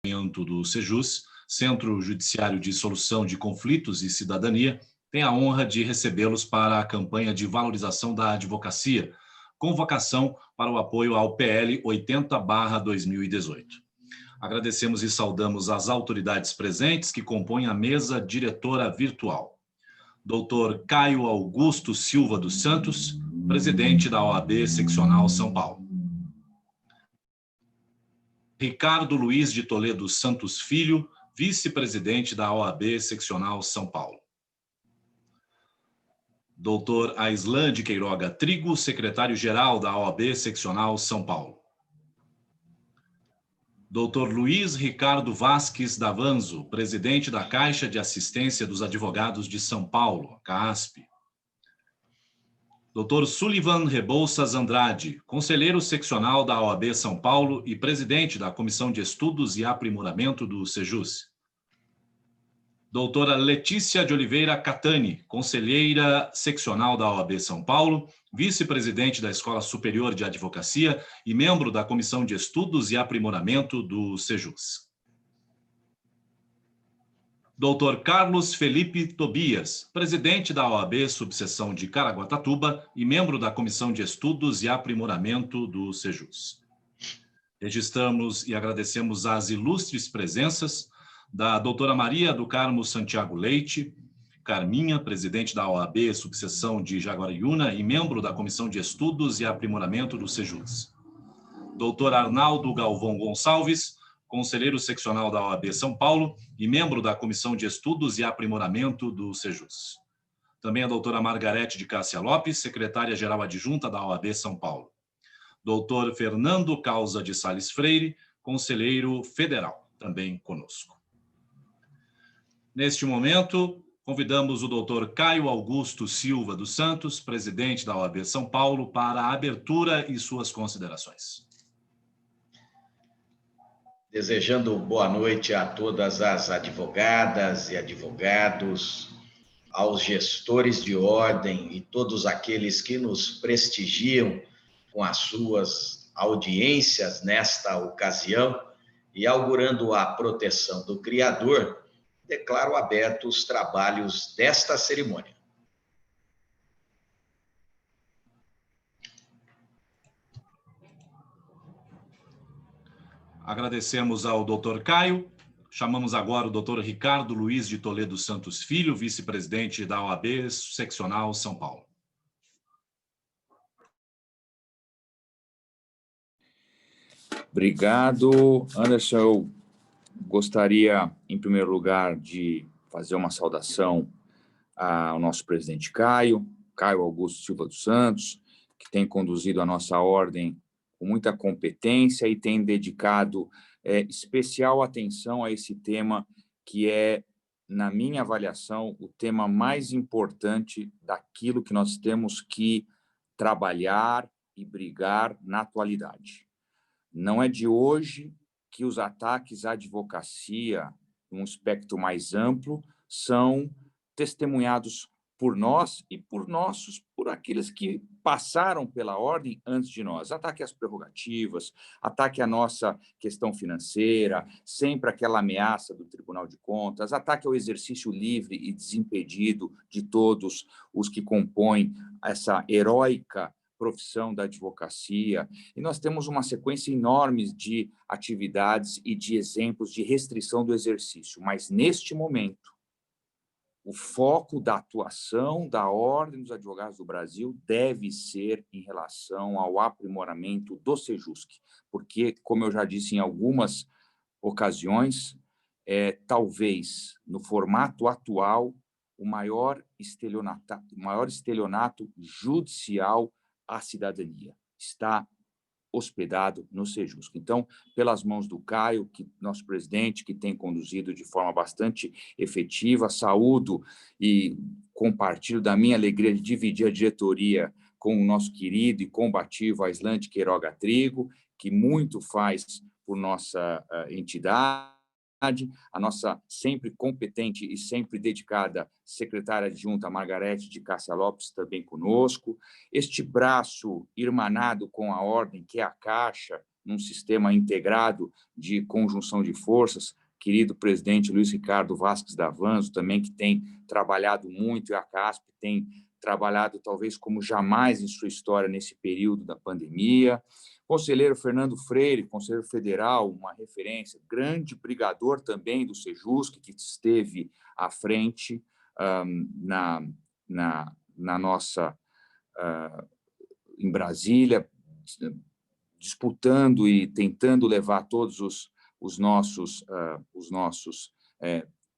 do Sejus, Centro Judiciário de Solução de Conflitos e Cidadania, tem a honra de recebê-los para a campanha de valorização da advocacia, convocação para o apoio ao PL 80/2018. Agradecemos e saudamos as autoridades presentes que compõem a mesa diretora virtual. Dr. Caio Augusto Silva dos Santos, presidente da OAB Seccional São Paulo. Ricardo Luiz de Toledo Santos Filho, vice-presidente da OAB Seccional São Paulo. Dr. Aislan de Queiroga Trigo, secretário-geral da OAB Seccional São Paulo. Dr. Luiz Ricardo Vasques Davanzo, presidente da Caixa de Assistência dos Advogados de São Paulo, CAASP. Dr. Sullivan Rebouças Andrade, conselheiro seccional da OAB São Paulo e presidente da Comissão de Estudos e Aprimoramento do Sejus. Doutora Letícia de Oliveira Catani, conselheira seccional da OAB São Paulo, vice-presidente da Escola Superior de Advocacia e membro da Comissão de Estudos e Aprimoramento do Sejus. Dr. Carlos Felipe Tobias, presidente da OAB Subseção de Caraguatatuba e membro da Comissão de Estudos e Aprimoramento do Sejus. Registramos e agradecemos as ilustres presenças da doutora Maria do Carmo Santiago Leite, Carminha, presidente da OAB Subseção de Jaguariúna e membro da Comissão de Estudos e Aprimoramento do Sejus. Dr. Arnaldo Galvão Gonçalves, conselheiro seccional da OAB São Paulo e membro da Comissão de Estudos e Aprimoramento do Sejus. Também a doutora Margarete de Cássia Lopes, secretária-geral adjunta da OAB São Paulo. Doutor Fernando Causa de Sales Freire, conselheiro federal, também conosco. Neste momento, convidamos o doutor Caio Augusto Silva dos Santos, presidente da OAB São Paulo, para a abertura e suas considerações. Desejando boa noite a todas as advogadas e advogados, aos gestores de ordem e todos aqueles que nos prestigiam com as suas audiências nesta ocasião, e augurando a proteção do Criador, declaro abertos os trabalhos desta cerimônia. Agradecemos ao doutor Caio. Chamamos agora o doutor Ricardo Luiz de Toledo Santos Filho, vice-presidente da OAB Seccional São Paulo. Obrigado, Anderson. Eu gostaria, em primeiro lugar, de fazer uma saudação ao nosso presidente Caio Augusto Silva dos Santos, que tem conduzido a nossa ordem com muita competência e tem dedicado especial atenção a esse tema que é, na minha avaliação, o tema mais importante daquilo que nós temos que trabalhar e brigar na atualidade. Não é de hoje que os ataques à advocacia, num espectro mais amplo, são testemunhados por nós e por aqueles que passaram pela ordem antes de nós. Ataque às prerrogativas, ataque à nossa questão financeira, sempre aquela ameaça do Tribunal de Contas, ataque ao exercício livre e desimpedido de todos os que compõem essa heróica profissão da advocacia, e nós temos uma sequência enorme de atividades e de exemplos de restrição do exercício, mas neste momento, o foco da atuação da Ordem dos Advogados do Brasil deve ser em relação ao aprimoramento do Sejusc, porque, como eu já disse em algumas ocasiões, talvez, no formato atual, o maior estelionato judicial à cidadania está hospedado no Sejusc. Então, pelas mãos do Caio, nosso presidente, que tem conduzido de forma bastante efetiva, saúdo e compartilho da minha alegria de dividir a diretoria com o nosso querido e combativo Aislan de Queiroga Trigo, que muito faz por nossa entidade, a nossa sempre competente e sempre dedicada secretária adjunta Margarete de Cássia Lopes também conosco, este braço irmanado com a ordem, que é a Caixa, num sistema integrado de conjunção de forças, querido presidente Luiz Ricardo Vasques Davanzo, também que tem trabalhado muito, e a CASP tem trabalhado talvez como jamais em sua história nesse período da pandemia. Conselheiro Fernando Freire, conselheiro federal, uma referência, grande brigador também do Sejusc, que esteve à frente na nossa, em Brasília, disputando e tentando levar todos os nossos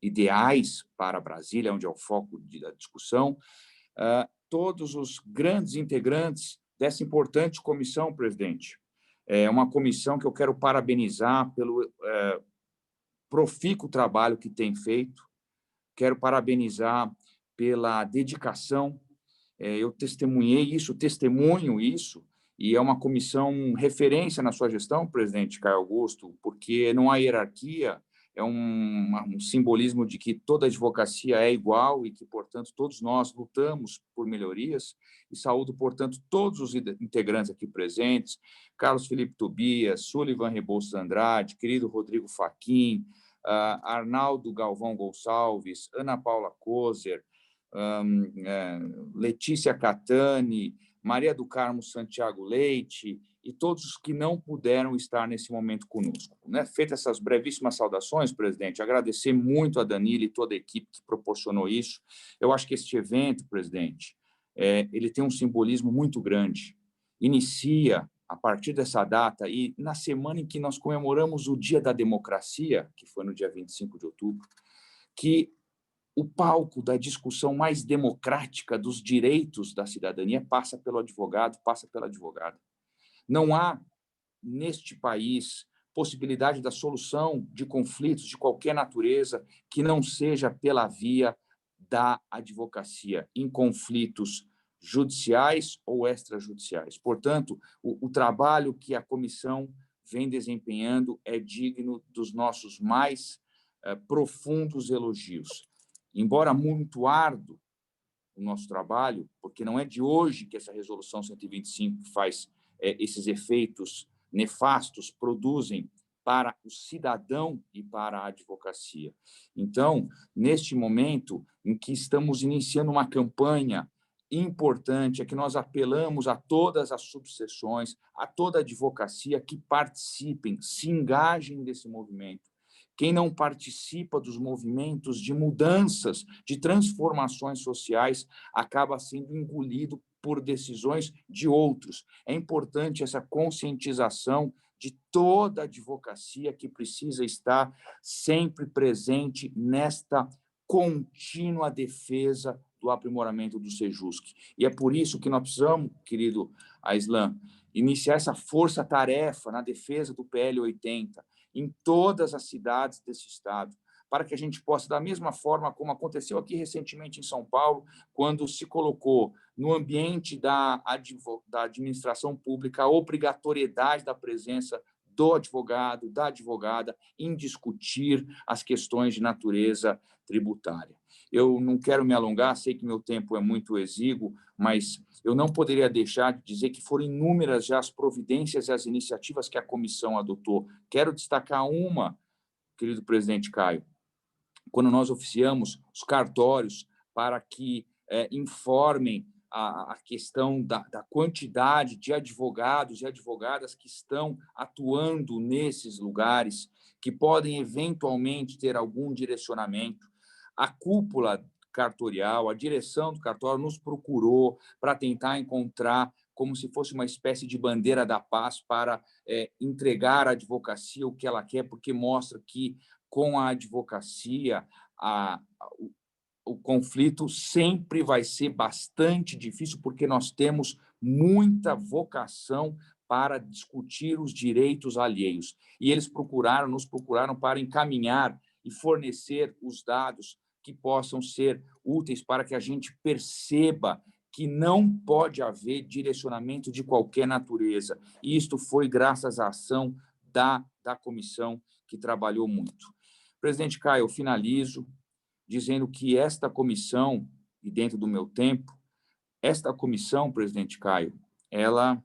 ideais para Brasília, onde é o foco da discussão. Todos os grandes integrantes dessa importante comissão, presidente. É uma comissão que eu quero parabenizar pelo profícuo trabalho que tem feito, quero parabenizar pela dedicação. Eu testemunho isso, e é uma comissão referência na sua gestão, presidente Caio Augusto, porque não há hierarquia, é um simbolismo de que toda advocacia é igual e que, portanto, todos nós lutamos por melhorias, e saúdo, portanto, todos os integrantes aqui presentes, Carlos Felipe Tobias, Sullivan Rebouças Andrade, querido Rodrigo Fachin, Arnaldo Galvão Gonçalves, Ana Paula Kozer, Letícia Catani, Maria do Carmo Santiago Leite e todos os que não puderam estar nesse momento conosco. Feitas essas brevíssimas saudações, presidente, agradecer muito a Danilo e toda a equipe que proporcionou isso. Eu acho que este evento, presidente, ele tem um simbolismo muito grande. Inicia a partir dessa data e na semana em que nós comemoramos o Dia da Democracia, que foi no dia 25 de outubro, que o palco da discussão mais democrática dos direitos da cidadania passa pelo advogado, passa pela advogada. Não há, neste país, possibilidade da solução de conflitos de qualquer natureza que não seja pela via da advocacia, em conflitos judiciais ou extrajudiciais. Portanto, o trabalho que a comissão vem desempenhando é digno dos nossos mais profundos elogios. Embora muito árduo o nosso trabalho, porque não é de hoje que essa resolução 125 faz esses efeitos nefastos, produzem para o cidadão e para a advocacia. Então, neste momento em que estamos iniciando uma campanha importante, é que nós apelamos a todas as subseções, a toda a advocacia que participem, se engajem desse movimento. Quem não participa dos movimentos de mudanças, de transformações sociais, acaba sendo engolido por decisões de outros. É importante essa conscientização de toda a advocacia que precisa estar sempre presente nesta contínua defesa do aprimoramento do Sejusc. E é por isso que nós precisamos, querido Aislan, iniciar essa força-tarefa na defesa do PL 80, em todas as cidades desse estado, para que a gente possa, da mesma forma como aconteceu aqui recentemente em São Paulo, quando se colocou no ambiente da administração pública a obrigatoriedade da presença do advogado, da advogada, em discutir as questões de natureza tributária. Eu não quero me alongar, sei que meu tempo é muito exíguo, mas eu não poderia deixar de dizer que foram inúmeras já as providências e as iniciativas que a comissão adotou. Quero destacar uma, querido presidente Caio, quando nós oficiamos os cartórios para que informem a questão da quantidade de advogados e advogadas que estão atuando nesses lugares, que podem eventualmente ter algum direcionamento. A cúpula cartorial, a direção do cartório nos procurou para tentar encontrar como se fosse uma espécie de bandeira da paz para entregar à advocacia o que ela quer, porque mostra que com a advocacia o conflito sempre vai ser bastante difícil, porque nós temos muita vocação para discutir os direitos alheios. E eles nos procuraram para encaminhar e fornecer os dados que possam ser úteis para que a gente perceba que não pode haver direcionamento de qualquer natureza. E isto foi graças à ação da comissão, que trabalhou muito. Presidente Caio, eu finalizo dizendo que esta comissão, e dentro do meu tempo, esta comissão, presidente Caio, ela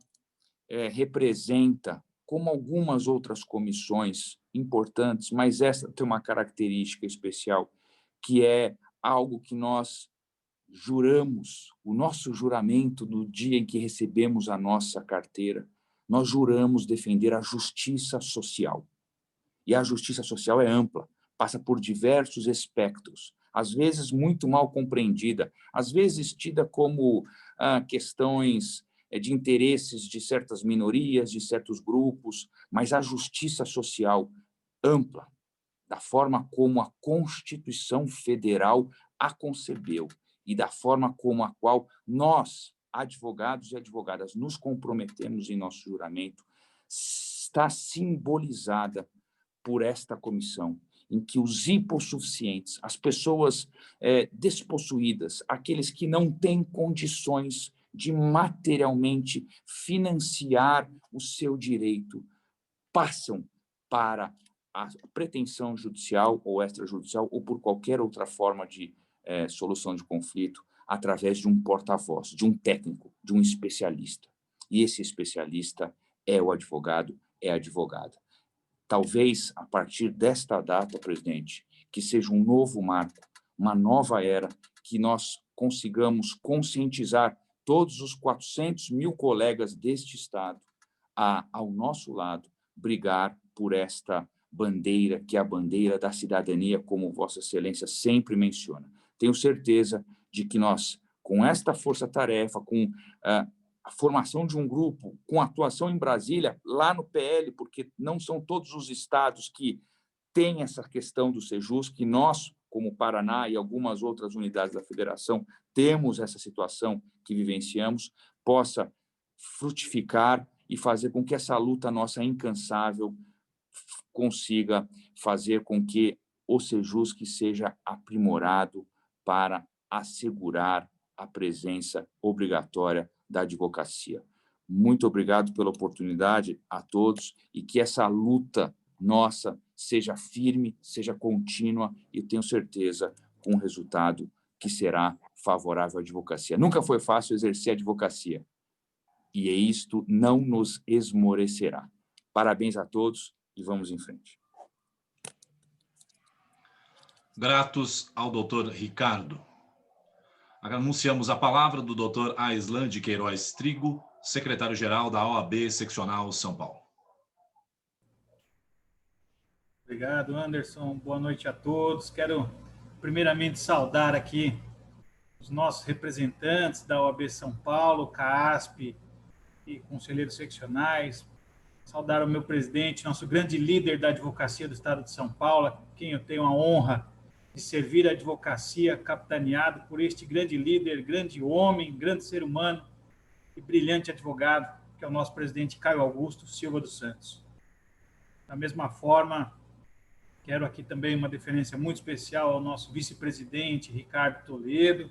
representa como algumas outras comissões importantes, mas essa tem uma característica especial, que é algo que nós juramos, o nosso juramento no dia em que recebemos a nossa carteira, nós juramos defender a justiça social. E a justiça social é ampla, passa por diversos espectros, às vezes muito mal compreendida, às vezes tida como questões de interesses de certas minorias, de certos grupos, mas a justiça social ampla, da forma como a Constituição Federal a concebeu e da forma como a qual nós, advogados e advogadas, nos comprometemos em nosso juramento, está simbolizada por esta comissão, em que os hipossuficientes, as pessoas despossuídas, aqueles que não têm condições de materialmente financiar o seu direito, passam para a pretensão judicial ou extrajudicial ou por qualquer outra forma de solução de conflito através de um porta-voz, de um técnico, de um especialista. E esse especialista é o advogado, é a advogada. Talvez, a partir desta data, presidente, que seja um novo marco, uma nova era, que nós consigamos conscientizar todos os 400 mil colegas deste Estado a, ao nosso lado, brigar por esta bandeira, que é a bandeira da cidadania, como Vossa Excelência sempre menciona. Tenho certeza de que nós, com esta força-tarefa, com a formação de um grupo, com atuação em Brasília, lá no PL, porque não são todos os estados que têm essa questão do Sejus, que nós, como Paraná e algumas outras unidades da federação, temos essa situação que vivenciamos, possa frutificar e fazer com que essa luta nossa incansável consiga fazer com que o Sejusc seja aprimorado para assegurar a presença obrigatória da advocacia. Muito obrigado pela oportunidade a todos e que essa luta nossa seja firme, seja contínua e tenho certeza com um resultado que será favorável à advocacia. Nunca foi fácil exercer a advocacia e isto não nos esmorecerá. Parabéns a todos e vamos em frente. Gratos ao doutor Ricardo. Anunciamos a palavra do doutor Aislan de Queiroz Trigo, secretário-geral da OAB Seccional São Paulo. Obrigado, Anderson. Boa noite a todos. Quero, primeiramente, saudar aqui os nossos representantes da OAB São Paulo, CAASP e conselheiros seccionais. Saudar o meu presidente, nosso grande líder da advocacia do Estado de São Paulo, a quem eu tenho a honra de servir a advocacia, capitaneado por este grande líder, grande homem, grande ser humano e brilhante advogado, que é o nosso presidente Caio Augusto Silva dos Santos. Da mesma forma, quero aqui também uma deferência muito especial ao nosso vice-presidente Ricardo Toledo,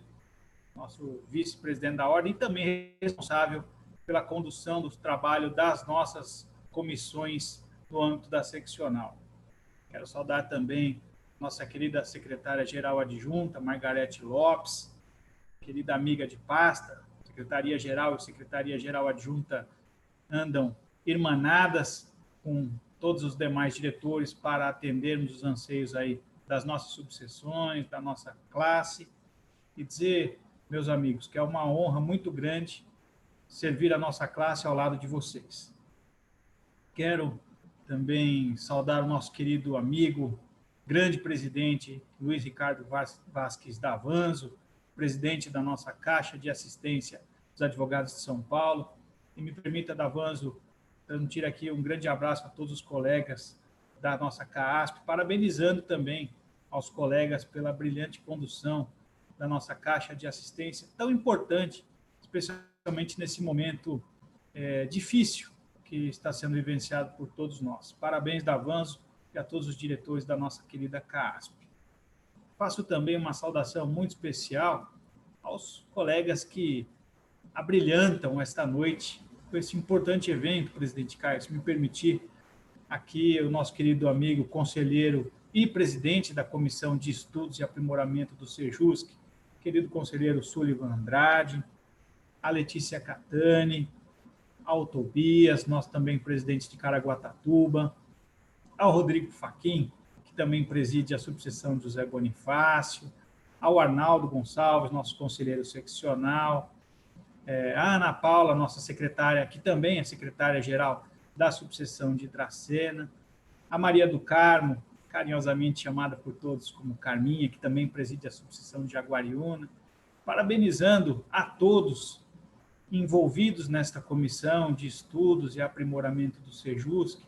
nosso vice-presidente da Ordem e também responsável pela condução do trabalho das nossas comissões no âmbito da seccional. Quero saudar também nossa querida secretária-geral adjunta, Margarete Lopes, querida amiga de pasta, secretaria-geral e secretaria-geral adjunta andam irmanadas com todos os demais diretores para atendermos os anseios aí das nossas subseções, da nossa classe, e dizer, meus amigos, que é uma honra muito grande servir a nossa classe ao lado de vocês. Quero também saudar o nosso querido amigo, grande presidente Luiz Ricardo Vasques Davanzo, presidente da nossa Caixa de Assistência dos Advogados de São Paulo. E me permita, Davanzo, transmitir aqui um grande abraço a todos os colegas da nossa CAASP, parabenizando também aos colegas pela brilhante condução da nossa Caixa de Assistência, tão importante, especialmente nesse momento difícil que está sendo vivenciado por todos nós. Parabéns, Davanzo, e a todos os diretores da nossa querida CAASP. Faço também uma saudação muito especial aos colegas que abrilhantam esta noite com esse importante evento, presidente Caio, se me permitir, aqui o nosso querido amigo, conselheiro e presidente da Comissão de Estudos e Aprimoramento do Sejusc, querido conselheiro Sullivan Andrade, a Letícia Catani, ao Tobias, nosso também presidente de Caraguatatuba, ao Rodrigo Fachin, que também preside a subseção de José Bonifácio, ao Arnaldo Gonçalves, nosso conselheiro seccional, a Ana Paula, nossa secretária, que também é secretária-geral da subseção de Dracena, a Maria do Carmo, carinhosamente chamada por todos como Carminha, que também preside a subseção de Jaguariúna, parabenizando a todos envolvidos nesta comissão de estudos e aprimoramento do Sejusc,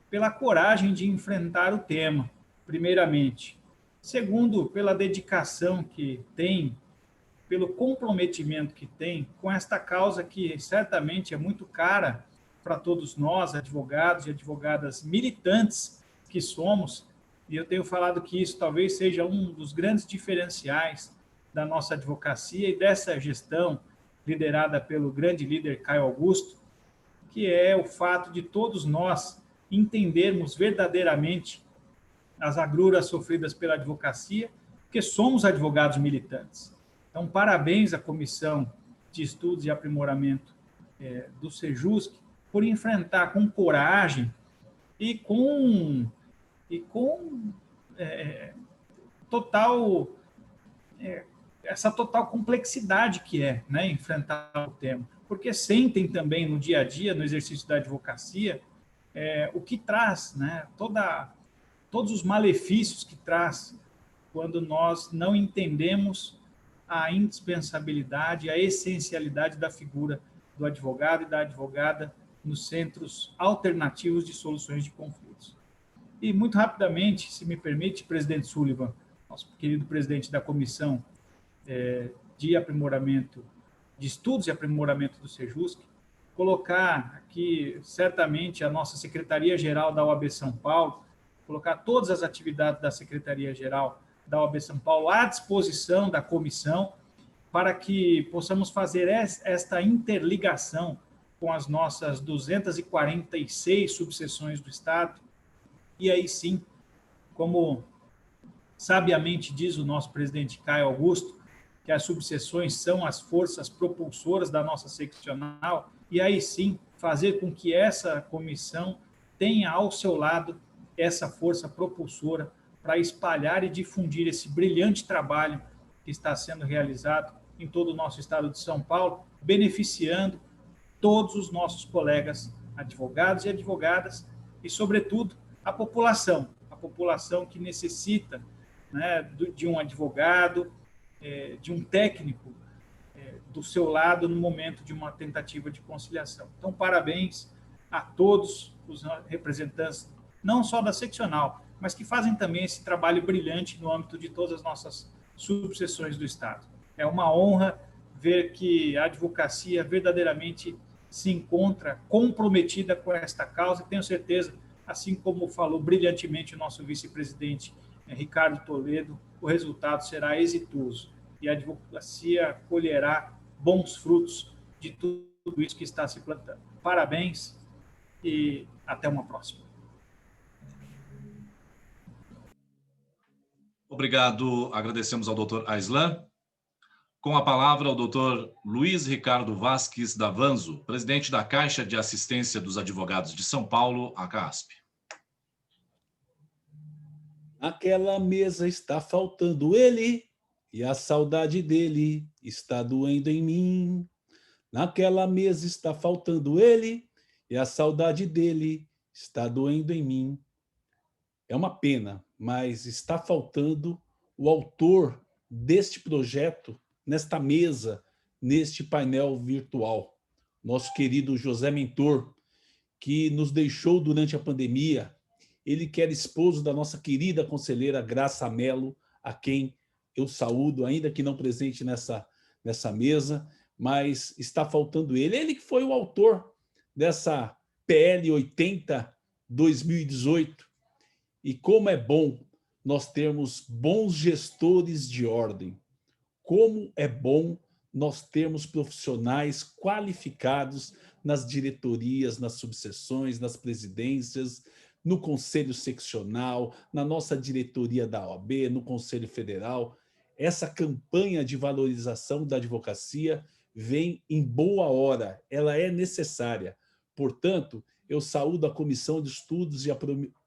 pela coragem de enfrentar o tema, primeiramente. Segundo, pela dedicação que tem, pelo comprometimento que tem com esta causa que certamente é muito cara para todos nós, advogados e advogadas militantes que somos, e eu tenho falado que isso talvez seja um dos grandes diferenciais da nossa advocacia e dessa gestão liderada pelo grande líder Caio Augusto, que é o fato de todos nós entendermos verdadeiramente as agruras sofridas pela advocacia, porque somos advogados militantes. Então, parabéns à Comissão de Estudos e Aprimoramento do Sejusc por enfrentar com coragem e com essa total complexidade que é, né, enfrentar o tema. Porque sentem também no dia a dia, no exercício da advocacia, o que traz, né, todos os malefícios que traz quando nós não entendemos a indispensabilidade, a essencialidade da figura do advogado e da advogada nos centros alternativos de soluções de conflitos. E, muito rapidamente, se me permite, presidente Sullivan, nosso querido presidente da Comissão de Aprimoramento, de Estudos e Aprimoramento do Sejusc, colocar aqui, certamente, a nossa Secretaria-Geral da OAB São Paulo, colocar todas as atividades da Secretaria-Geral da OAB São Paulo à disposição da comissão para que possamos fazer esta interligação com as nossas 246 subseções do Estado. E aí sim, como sabiamente diz o nosso presidente Caio Augusto, que as subseções são as forças propulsoras da nossa seccional, e aí sim fazer com que essa comissão tenha ao seu lado essa força propulsora para espalhar e difundir esse brilhante trabalho que está sendo realizado em todo o nosso estado de São Paulo, beneficiando todos os nossos colegas advogados e advogadas e, sobretudo, a população que necessita, né, de um advogado, de um técnico do seu lado no momento de uma tentativa de conciliação. Então, parabéns a todos os representantes, não só da seccional, mas que fazem também esse trabalho brilhante no âmbito de todas as nossas subseções do Estado. É uma honra ver que a advocacia verdadeiramente se encontra comprometida com esta causa. Tenho certeza, assim como falou brilhantemente o nosso vice-presidente Ricardo Toledo, o resultado será exitoso e a advocacia colherá bons frutos de tudo isso que está se plantando. Parabéns e até uma próxima. Obrigado, agradecemos ao doutor Aislan. Com a palavra, o doutor Luiz Ricardo Vasques Davanzo, presidente da Caixa de Assistência dos Advogados de São Paulo, a CASP. Naquela mesa está faltando ele, e a saudade dele está doendo em mim. Naquela mesa está faltando ele, e a saudade dele está doendo em mim. É uma pena, mas está faltando o autor deste projeto nesta mesa, neste painel virtual. Nosso querido José Mentor, que nos deixou durante a pandemia. Ele que era esposo da nossa querida conselheira Graça Mello, a quem eu saúdo, ainda que não presente nessa mesa, mas está faltando ele. Ele que foi o autor dessa PL 80/2018. E como é bom nós termos bons gestores de ordem. Como é bom nós termos profissionais qualificados nas diretorias, nas subseções, nas presidências, no Conselho Seccional, na nossa diretoria da OAB, no Conselho Federal. Essa campanha de valorização da advocacia vem em boa hora, ela é necessária. Portanto, eu saúdo a Comissão de Estudos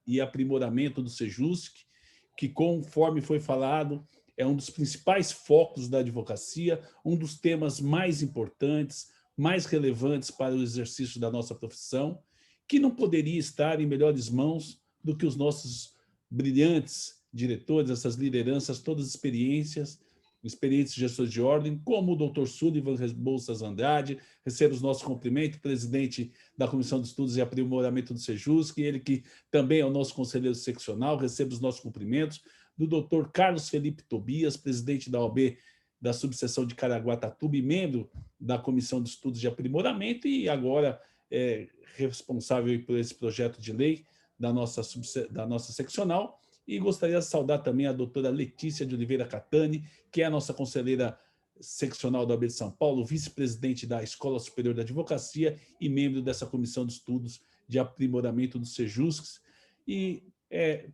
e Aprimoramento do Sejusc, que, conforme foi falado, é um dos principais focos da advocacia, um dos temas mais importantes, mais relevantes para o exercício da nossa profissão, que não poderia estar em melhores mãos do que os nossos brilhantes diretores, essas lideranças, todas as experientes gestores de ordem, como o Dr. Sullivan Rebouças Andrade, receba os nossos cumprimentos, presidente da Comissão de Estudos e Aprimoramento do Sejusc, ele que também é o nosso conselheiro seccional, receba os nossos cumprimentos, do Dr. Carlos Felipe Tobias, presidente da OAB da subseção de Caraguatatuba e membro da Comissão de Estudos de Aprimoramento e agora responsável por esse projeto de lei da nossa seccional. E gostaria de saudar também a doutora Letícia de Oliveira Catani, que é a nossa conselheira seccional da OAB de São Paulo, vice-presidente da Escola Superior da Advocacia e membro dessa Comissão de Estudos de Aprimoramento do Sejusc. E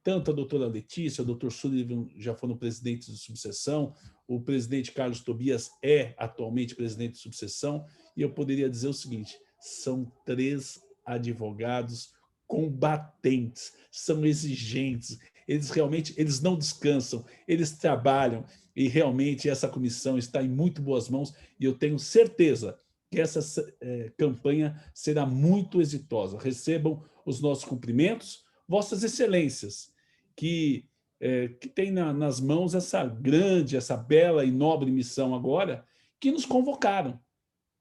tanto a doutora Letícia, o doutor Sullivan já foram presidentes de subseção, o presidente Carlos Tobias é atualmente presidente de subseção, e eu poderia dizer o seguinte, são 3 advogados combatentes, são exigentes, eles não descansam, eles trabalham, e realmente essa comissão está em muito boas mãos, e eu tenho certeza que essa campanha será muito exitosa. Recebam os nossos cumprimentos, Vossas Excelências, que têm nas mãos essa grande, essa bela e nobre missão agora, que nos convocaram,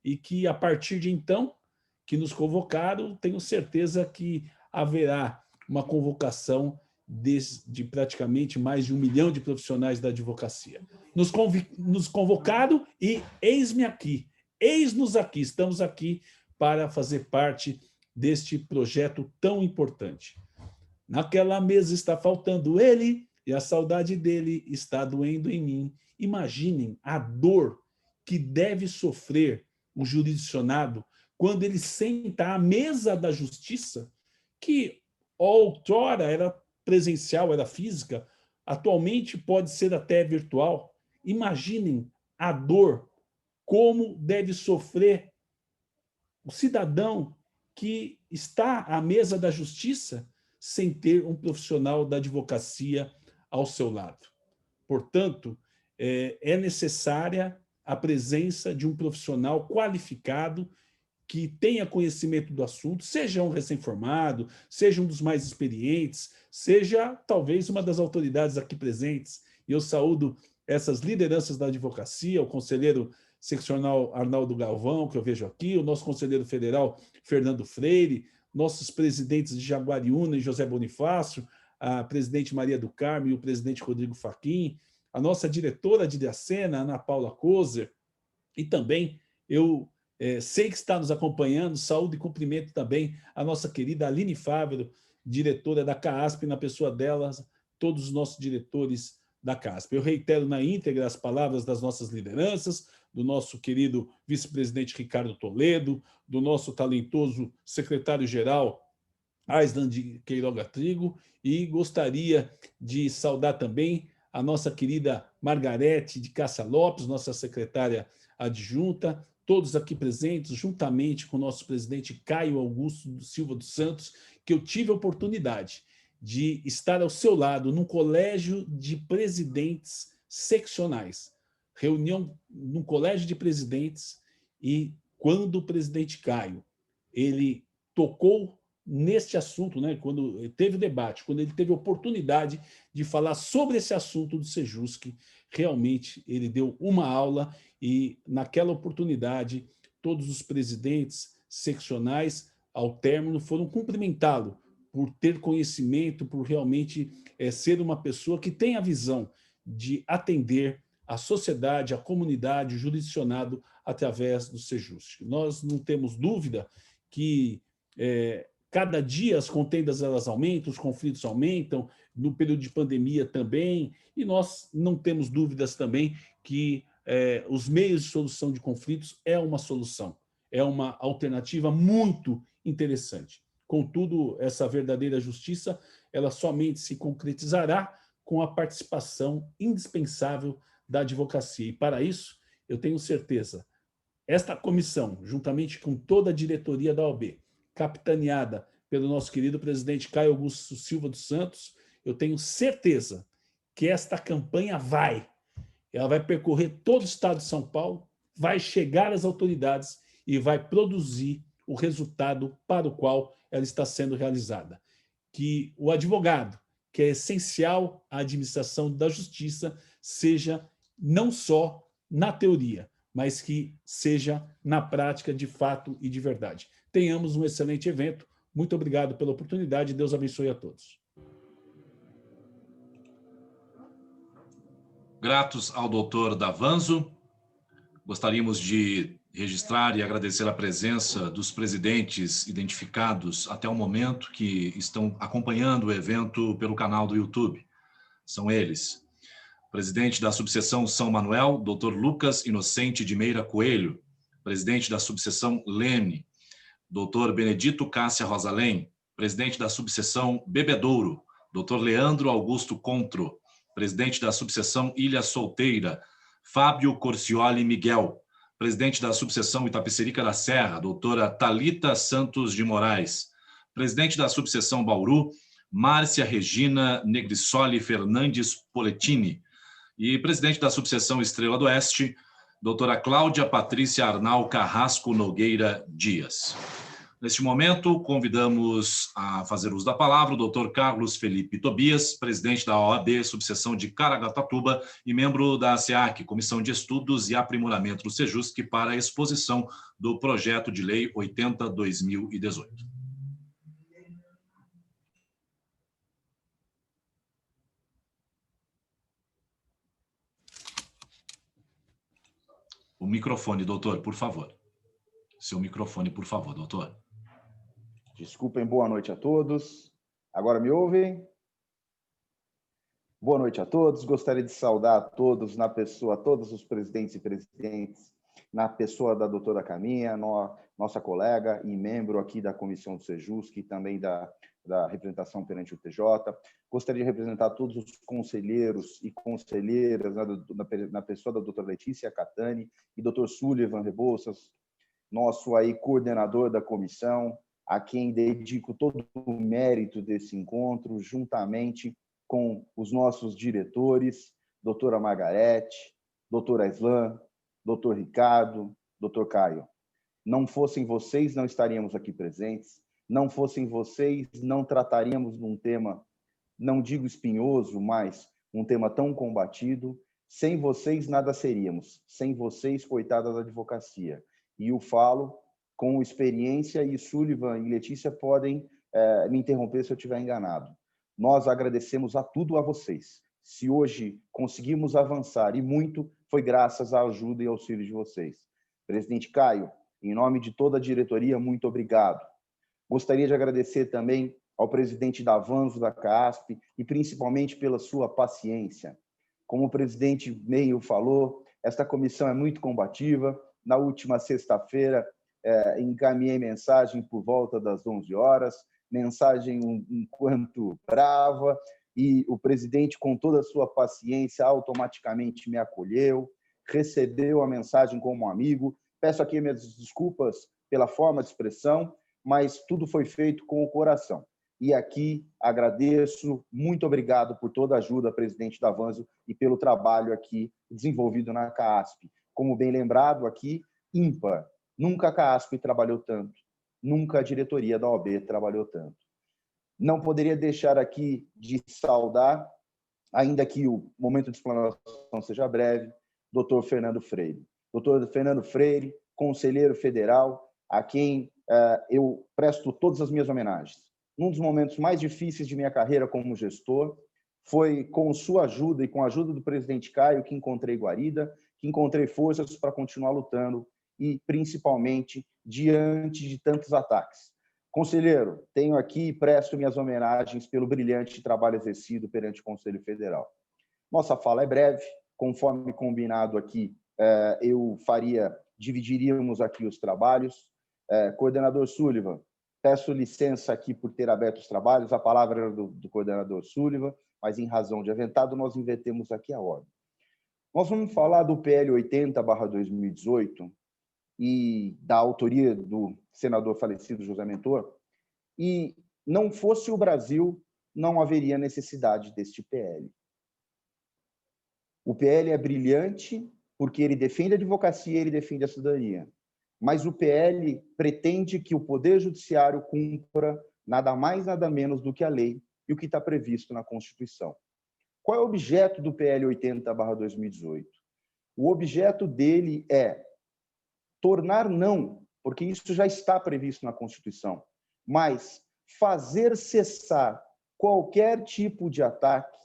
e que, a partir de então, que nos convocaram, tenho certeza que haverá uma convocação de praticamente mais de 1 milhão de profissionais da advocacia. Nos convocaram e eis-me aqui, eis-nos aqui, estamos aqui para fazer parte deste projeto tão importante. Naquela mesa está faltando ele e a saudade dele está doendo em mim. Imaginem a dor que deve sofrer o jurisdicionado quando ele senta à mesa da justiça, que outrora era presencial, era física, atualmente pode ser até virtual. Imaginem a dor, como deve sofrer o cidadão que está à mesa da justiça sem ter um profissional da advocacia ao seu lado. Portanto, é necessária a presença de um profissional qualificado que tenha conhecimento do assunto, seja um recém-formado, seja um dos mais experientes, seja talvez uma das autoridades aqui presentes. E eu saúdo essas lideranças da advocacia, o conselheiro seccional Arnaldo Galvão, que eu vejo aqui, o nosso conselheiro federal Fernando Freire, nossos presidentes de Jaguariúna e José Bonifácio, a presidente Maria do Carmo e o presidente Rodrigo Fachin, a nossa diretora de Dracena, Ana Paula Kozer, e também eu sei que está nos acompanhando, saúde e cumprimento também a nossa querida Aline Fávero, diretora da CAASP, na pessoa delas, todos os nossos diretores da CAASP. Eu reitero na íntegra as palavras das nossas lideranças, do nosso querido vice-presidente Ricardo Toledo, do nosso talentoso secretário-geral Aislan de Queiroga Trigo, e gostaria de saudar também a nossa querida Margarete de Cássia Lopes, nossa secretária adjunta, todos aqui presentes, juntamente com o nosso presidente Caio Augusto Silva dos Santos, que eu tive a oportunidade de estar ao seu lado num colégio de presidentes seccionais, reunião num colégio de presidentes, e quando o presidente Caio ele tocou neste assunto, né, quando teve o debate, quando ele teve a oportunidade de falar sobre esse assunto do Sejusc, realmente ele deu uma aula, e naquela oportunidade todos os presidentes seccionais, ao término, foram cumprimentá-lo por ter conhecimento, por realmente ser uma pessoa que tem a visão de atender a sociedade, a comunidade, o jurisdicionado através do Sejusc. Nós não temos dúvida que cada dia as contendas elas aumentam, os conflitos aumentam, no período de pandemia também, e nós não temos dúvidas também que os meios de solução de conflitos é uma solução, é uma alternativa muito interessante. Contudo, essa verdadeira justiça, ela somente se concretizará com a participação indispensável da advocacia. E, para isso, eu tenho certeza, Esta comissão, juntamente com toda a diretoria da OAB, capitaneada pelo nosso querido presidente Caio Augusto Silva dos Santos, eu tenho certeza que esta campanha ela vai percorrer todo o estado de São Paulo, vai chegar às autoridades e vai produzir o resultado para o qual ela está sendo realizada. Que o advogado, que é essencial à administração da justiça, seja não só na teoria, mas que seja na prática de fato e de verdade. Tenhamos um excelente evento. Muito obrigado pela oportunidade. Deus abençoe a todos. Gratos ao doutor Davanzo. Gostaríamos de registrar e agradecer a presença dos presidentes identificados até o momento que estão acompanhando o evento pelo canal do YouTube. São eles: presidente da subseção São Manuel, Dr. Lucas Inocente de Meira Coelho; presidente da subseção Leme, Dr. Benedito Cássia Rosalém; presidente da subseção Bebedouro, Dr. Leandro Augusto Contro; presidente da subseção Ilha Solteira, Fábio Corcioli Miguel; presidente da subseção Itapecerica da Serra, doutora Thalita Santos de Moraes; presidente da subseção Bauru, Márcia Regina Negrissoli Fernandes Poletini; e presidente da subseção Estrela do Oeste, doutora Cláudia Patrícia Arnal Carrasco Nogueira Dias. Neste momento, convidamos a fazer uso da palavra o doutor Carlos Felipe Tobias, presidente da OAB, subseção de Caraguatatuba e membro da SEAC, Comissão de Estudos e Aprimoramento do SEJUSC, para a exposição do projeto de lei 80/2018. O microfone, doutor, por favor. Seu microfone, por favor, doutor. Desculpem, boa noite a todos. Agora me ouvem? Boa noite a todos. Gostaria de saudar a todos, todos os presidentes e presidentes, na pessoa da doutora Caminha, nossa colega e membro aqui da Comissão do SEJUSC e também da representação perante o TJ. Gostaria de representar todos os conselheiros e conselheiras na pessoa da doutora Letícia Catani e doutor Sullivan Rebouças, nosso aí coordenador da comissão, a quem dedico todo o mérito desse encontro, juntamente com os nossos diretores, doutora Margarete, doutora Islan, doutor Ricardo, doutor Caio. Não fossem vocês, não estaríamos aqui presentes. Não fossem vocês, não trataríamos de um tema, não digo espinhoso, mas um tema tão combatido. Sem vocês, nada seríamos. Sem vocês, coitada da advocacia. E o falo com experiência, e Sullivan e Letícia podem me interromper se eu estiver enganado. Nós agradecemos a tudo a vocês. Se hoje conseguimos avançar, e muito, foi graças à ajuda e auxílio de vocês. Presidente Caio, em nome de toda a diretoria, muito obrigado. Gostaria de agradecer também ao presidente Davanzo da CASP, e principalmente pela sua paciência. Como o presidente Meio falou, esta comissão é muito combativa. Na última sexta-feira, encaminhei mensagem por volta das 11 horas, mensagem um quanto brava, e o presidente, com toda a sua paciência, automaticamente me acolheu, recebeu a mensagem como um amigo. Peço aqui minhas desculpas pela forma de expressão, mas tudo foi feito com o coração. E aqui agradeço, muito obrigado por toda a ajuda, presidente Davanzo, e pelo trabalho aqui desenvolvido na CASP. Como bem lembrado aqui, ímpar. Nunca a CASP trabalhou tanto, nunca a diretoria da OAB trabalhou tanto. Não poderia deixar aqui de saudar, ainda que o momento de explanação seja breve, doutor Fernando Freire. Doutor Fernando Freire, conselheiro federal, a quem eu presto todas as minhas homenagens. Num dos momentos mais difíceis de minha carreira como gestor, foi com sua ajuda e com a ajuda do presidente Caio que encontrei guarida, que encontrei forças para continuar lutando, e principalmente diante de tantos ataques. Conselheiro, tenho aqui e presto minhas homenagens pelo brilhante trabalho exercido perante o Conselho Federal. Nossa fala é breve, conforme combinado aqui, dividiríamos aqui os trabalhos. Coordenador Sullivan, peço licença aqui por ter aberto os trabalhos, a palavra era do coordenador Sullivan, mas em razão de aventado nós invertemos aqui a ordem. Nós vamos falar do PL 80/2018, e da autoria do senador falecido José Mentor, e não fosse o Brasil, não haveria necessidade deste PL. O PL é brilhante porque ele defende a advocacia, ele defende a cidadania. Mas o PL pretende que o Poder Judiciário cumpra nada mais, nada menos do que a lei e o que está previsto na Constituição. Qual é o objeto do PL 80/2018? O objeto dele é tornar não, porque isso já está previsto na Constituição, mas fazer cessar qualquer tipo de ataque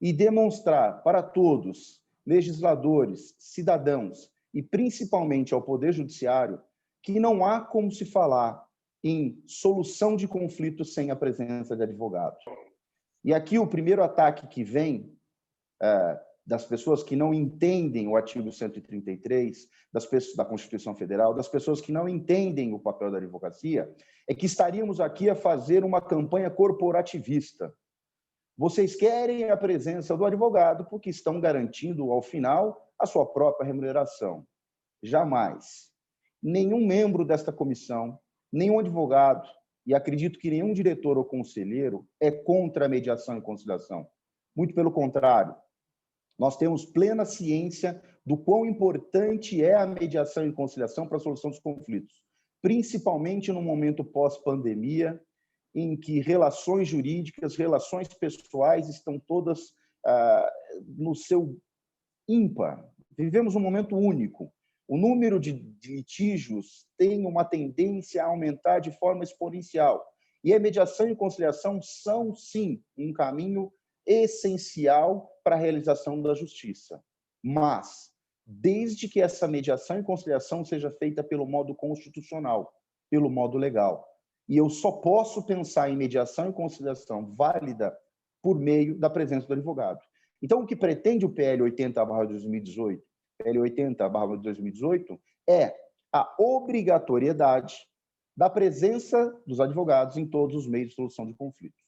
e demonstrar para todos, legisladores, cidadãos e principalmente ao Poder Judiciário, que não há como se falar em solução de conflitos sem a presença de advogados. E aqui o primeiro ataque que vem das pessoas que não entendem o artigo 133 da Constituição Federal, das pessoas que não entendem o papel da advocacia, é que estaríamos aqui a fazer uma campanha corporativista. Vocês querem a presença do advogado porque estão garantindo, ao final, a sua própria remuneração. Jamais. Nenhum membro desta comissão, nenhum advogado, e acredito que nenhum diretor ou conselheiro é contra a mediação e conciliação. Muito pelo contrário. Nós temos plena ciência do quão importante é a mediação e conciliação para a solução dos conflitos, principalmente no momento pós-pandemia, em que relações jurídicas, relações pessoais estão todas no seu ímpar. Vivemos um momento único. O número de litígios tem uma tendência a aumentar de forma exponencial. E a mediação e conciliação são, sim, um caminho essencial para a realização da justiça. Mas, desde que essa mediação e conciliação seja feita pelo modo constitucional, pelo modo legal. E eu só posso pensar em mediação e conciliação válida por meio da presença do advogado. Então, o que pretende o PL 80/2018, PL 80/2018, é a obrigatoriedade da presença dos advogados em todos os meios de solução de conflitos.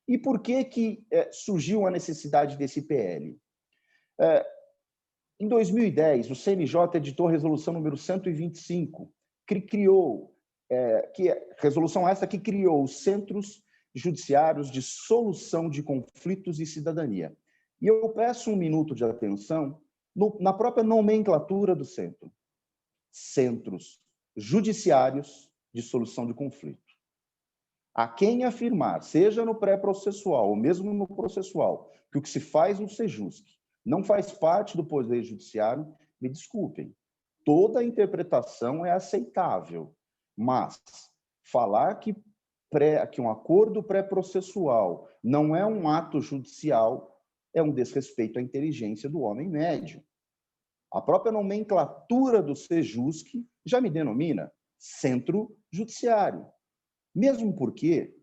E por que surgiu a necessidade desse PL? Em 2010, o CNJ editou a resolução número 125, que criou, resolução essa que criou os Centros Judiciários de Solução de Conflitos e Cidadania. E eu peço um minuto de atenção na própria nomenclatura do centro. Centros Judiciários de Solução de Conflito. A quem afirmar, seja no pré-processual ou mesmo no processual, que o que se faz no SEJUSC não faz parte do Poder Judiciário, me desculpem, toda a interpretação é aceitável, mas falar que um acordo pré-processual não é um ato judicial é um desrespeito à inteligência do homem médio. A própria nomenclatura do SEJUSC já me denomina Centro Judiciário. Mesmo porque,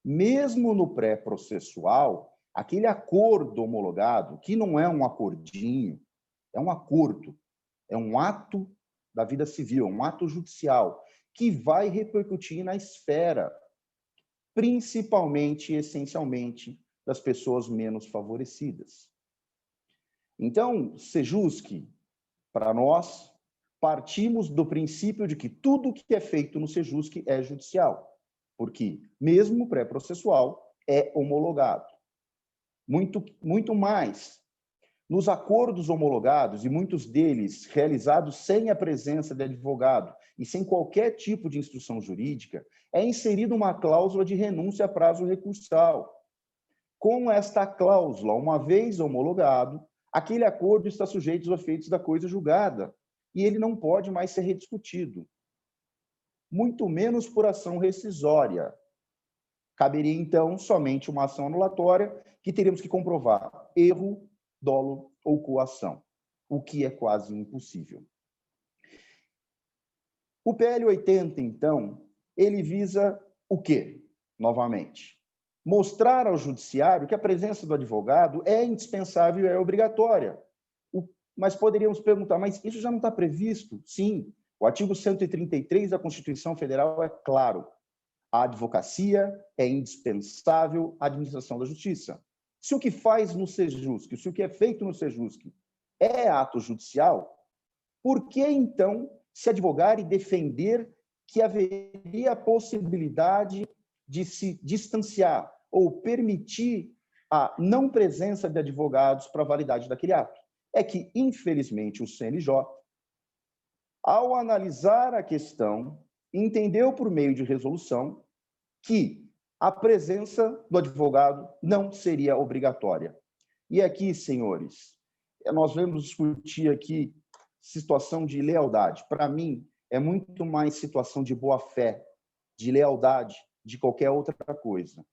mesmo no pré-processual, aquele acordo homologado, que não é um acordinho, é um acordo, é um ato da vida civil, um ato judicial, que vai repercutir na esfera, principalmente e essencialmente, das pessoas menos favorecidas. Então, SEJUSC, para nós, partimos do princípio de que tudo que é feito no SEJUSC é judicial. Porque, mesmo pré-processual, é homologado. Muito mais. Nos acordos homologados, e muitos deles realizados sem a presença de advogado e sem qualquer tipo de instrução jurídica, é inserida uma cláusula de renúncia a prazo recursal. Com esta cláusula, uma vez homologado, aquele acordo está sujeito aos efeitos da coisa julgada e ele não pode mais ser rediscutido. Muito menos por ação rescisória. Caberia, então, somente uma ação anulatória que teríamos que comprovar erro, dolo ou coação, o que é quase impossível. O PL 80, então, ele visa o quê? Novamente, mostrar ao judiciário que a presença do advogado é indispensável e é obrigatória. Mas poderíamos perguntar, mas isso já não está previsto? Sim. O artigo 133 da Constituição Federal é claro. A advocacia é indispensável à administração da justiça. Se o que faz no SEJUSC, se o que é feito no SEJUSC é ato judicial, por que, então, se advogar e defender que haveria a possibilidade de se distanciar ou permitir a não presença de advogados para a validade daquele ato. É que, infelizmente, o CNJ, ao analisar a questão, entendeu por meio de resolução que a presença do advogado não seria obrigatória. E aqui, senhores, nós vamos discutir aqui situação de lealdade. Para mim, é muito mais situação de boa-fé, de lealdade, de qualquer outra coisa.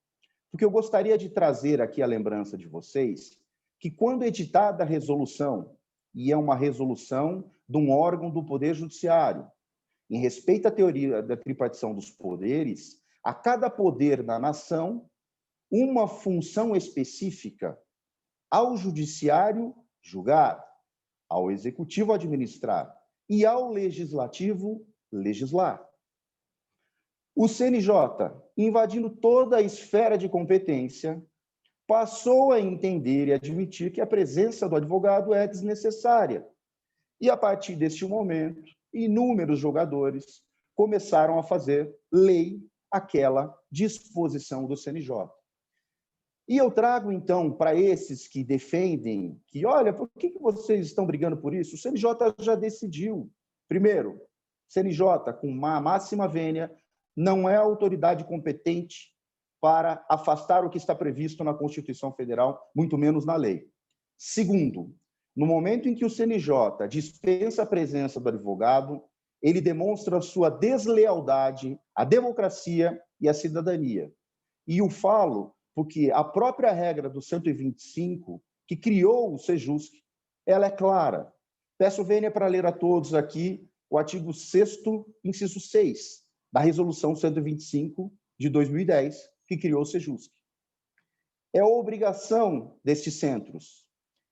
Porque eu gostaria de trazer aqui a lembrança de vocês que, quando editada a resolução, e é uma resolução de um órgão do Poder Judiciário, em respeito à teoria da tripartição dos poderes, a cada poder da nação, uma função específica: ao judiciário julgar, ao executivo administrar e ao legislativo legislar. O CNJ, invadindo toda a esfera de competência, passou a entender e admitir que a presença do advogado é desnecessária. E, a partir deste momento, inúmeros jogadores começaram a fazer lei aquela disposição do CNJ. E eu trago, então, para esses que defendem que, olha, por que vocês estão brigando por isso? O CNJ já decidiu. Primeiro, CNJ, com uma máxima vênia, não é autoridade competente para afastar o que está previsto na Constituição Federal, muito menos na lei. Segundo, no momento em que o CNJ dispensa a presença do advogado, ele demonstra sua deslealdade à democracia e à cidadania. E o falo porque a própria regra do 125, que criou o Sejusc, ela é clara. Peço vênia para ler a todos aqui o artigo 6º, inciso 6, da Resolução 125 de 2010, que criou o Sejusc. É obrigação destes centros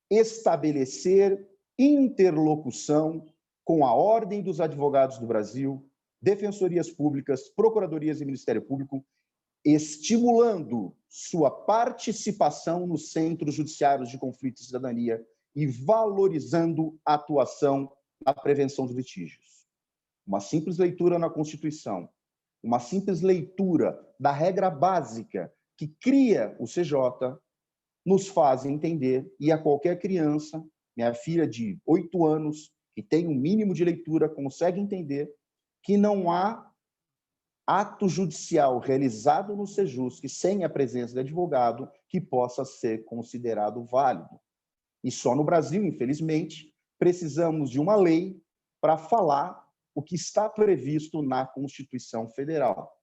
estabelecer interlocução com a Ordem dos Advogados do Brasil, defensorias públicas, procuradorias e Ministério Público, estimulando sua participação nos centros judiciários de conflito e cidadania e valorizando a atuação na prevenção de litígios. Uma simples leitura na Constituição, uma simples leitura da regra básica que cria o CJ, nos faz entender, e a qualquer criança, minha filha de 8 anos, que tem um mínimo de leitura, consegue entender que não há ato judicial realizado no Sejusc sem a presença de advogado que possa ser considerado válido. E só no Brasil, infelizmente, precisamos de uma lei para falar o que está previsto na Constituição Federal.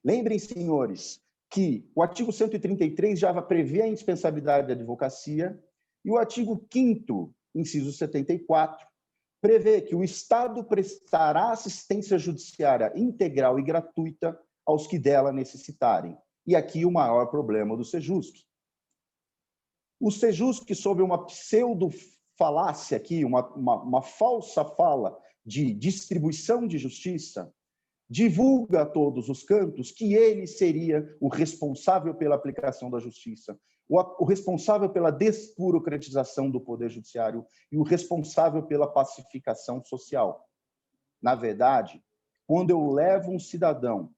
Lembrem, senhores, que o artigo 133 já prevê a indispensabilidade da advocacia e o artigo 5º, inciso 74, prevê que o Estado prestará assistência judiciária integral e gratuita aos que dela necessitarem. E aqui o maior problema do Sejusc. O Sejusc, sob uma pseudo-falácia aqui, uma falsa fala de distribuição de justiça, divulga a todos os cantos que ele seria o responsável pela aplicação da justiça, o responsável pela desburocratização do Poder Judiciário e o responsável pela pacificação social. Na verdade, quando eu levo um cidadão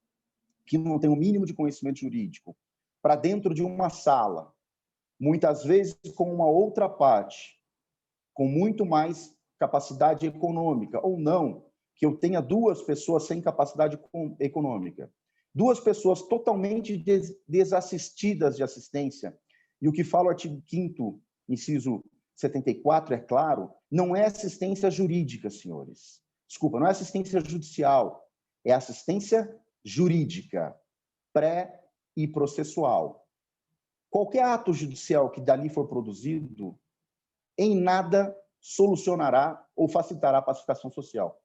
que não tem o mínimo de conhecimento jurídico para dentro de uma sala, muitas vezes com uma outra parte, com muito mais capacidade econômica, ou não, que eu tenha 2 pessoas sem capacidade econômica, 2 pessoas totalmente desassistidas de assistência, e o que fala o artigo 5º, inciso 74, é claro, não é assistência jurídica, senhores. Desculpa, não é assistência judicial, é assistência jurídica, pré e processual. Qualquer ato judicial que dali for produzido, em nada solucionará ou facilitará a pacificação social.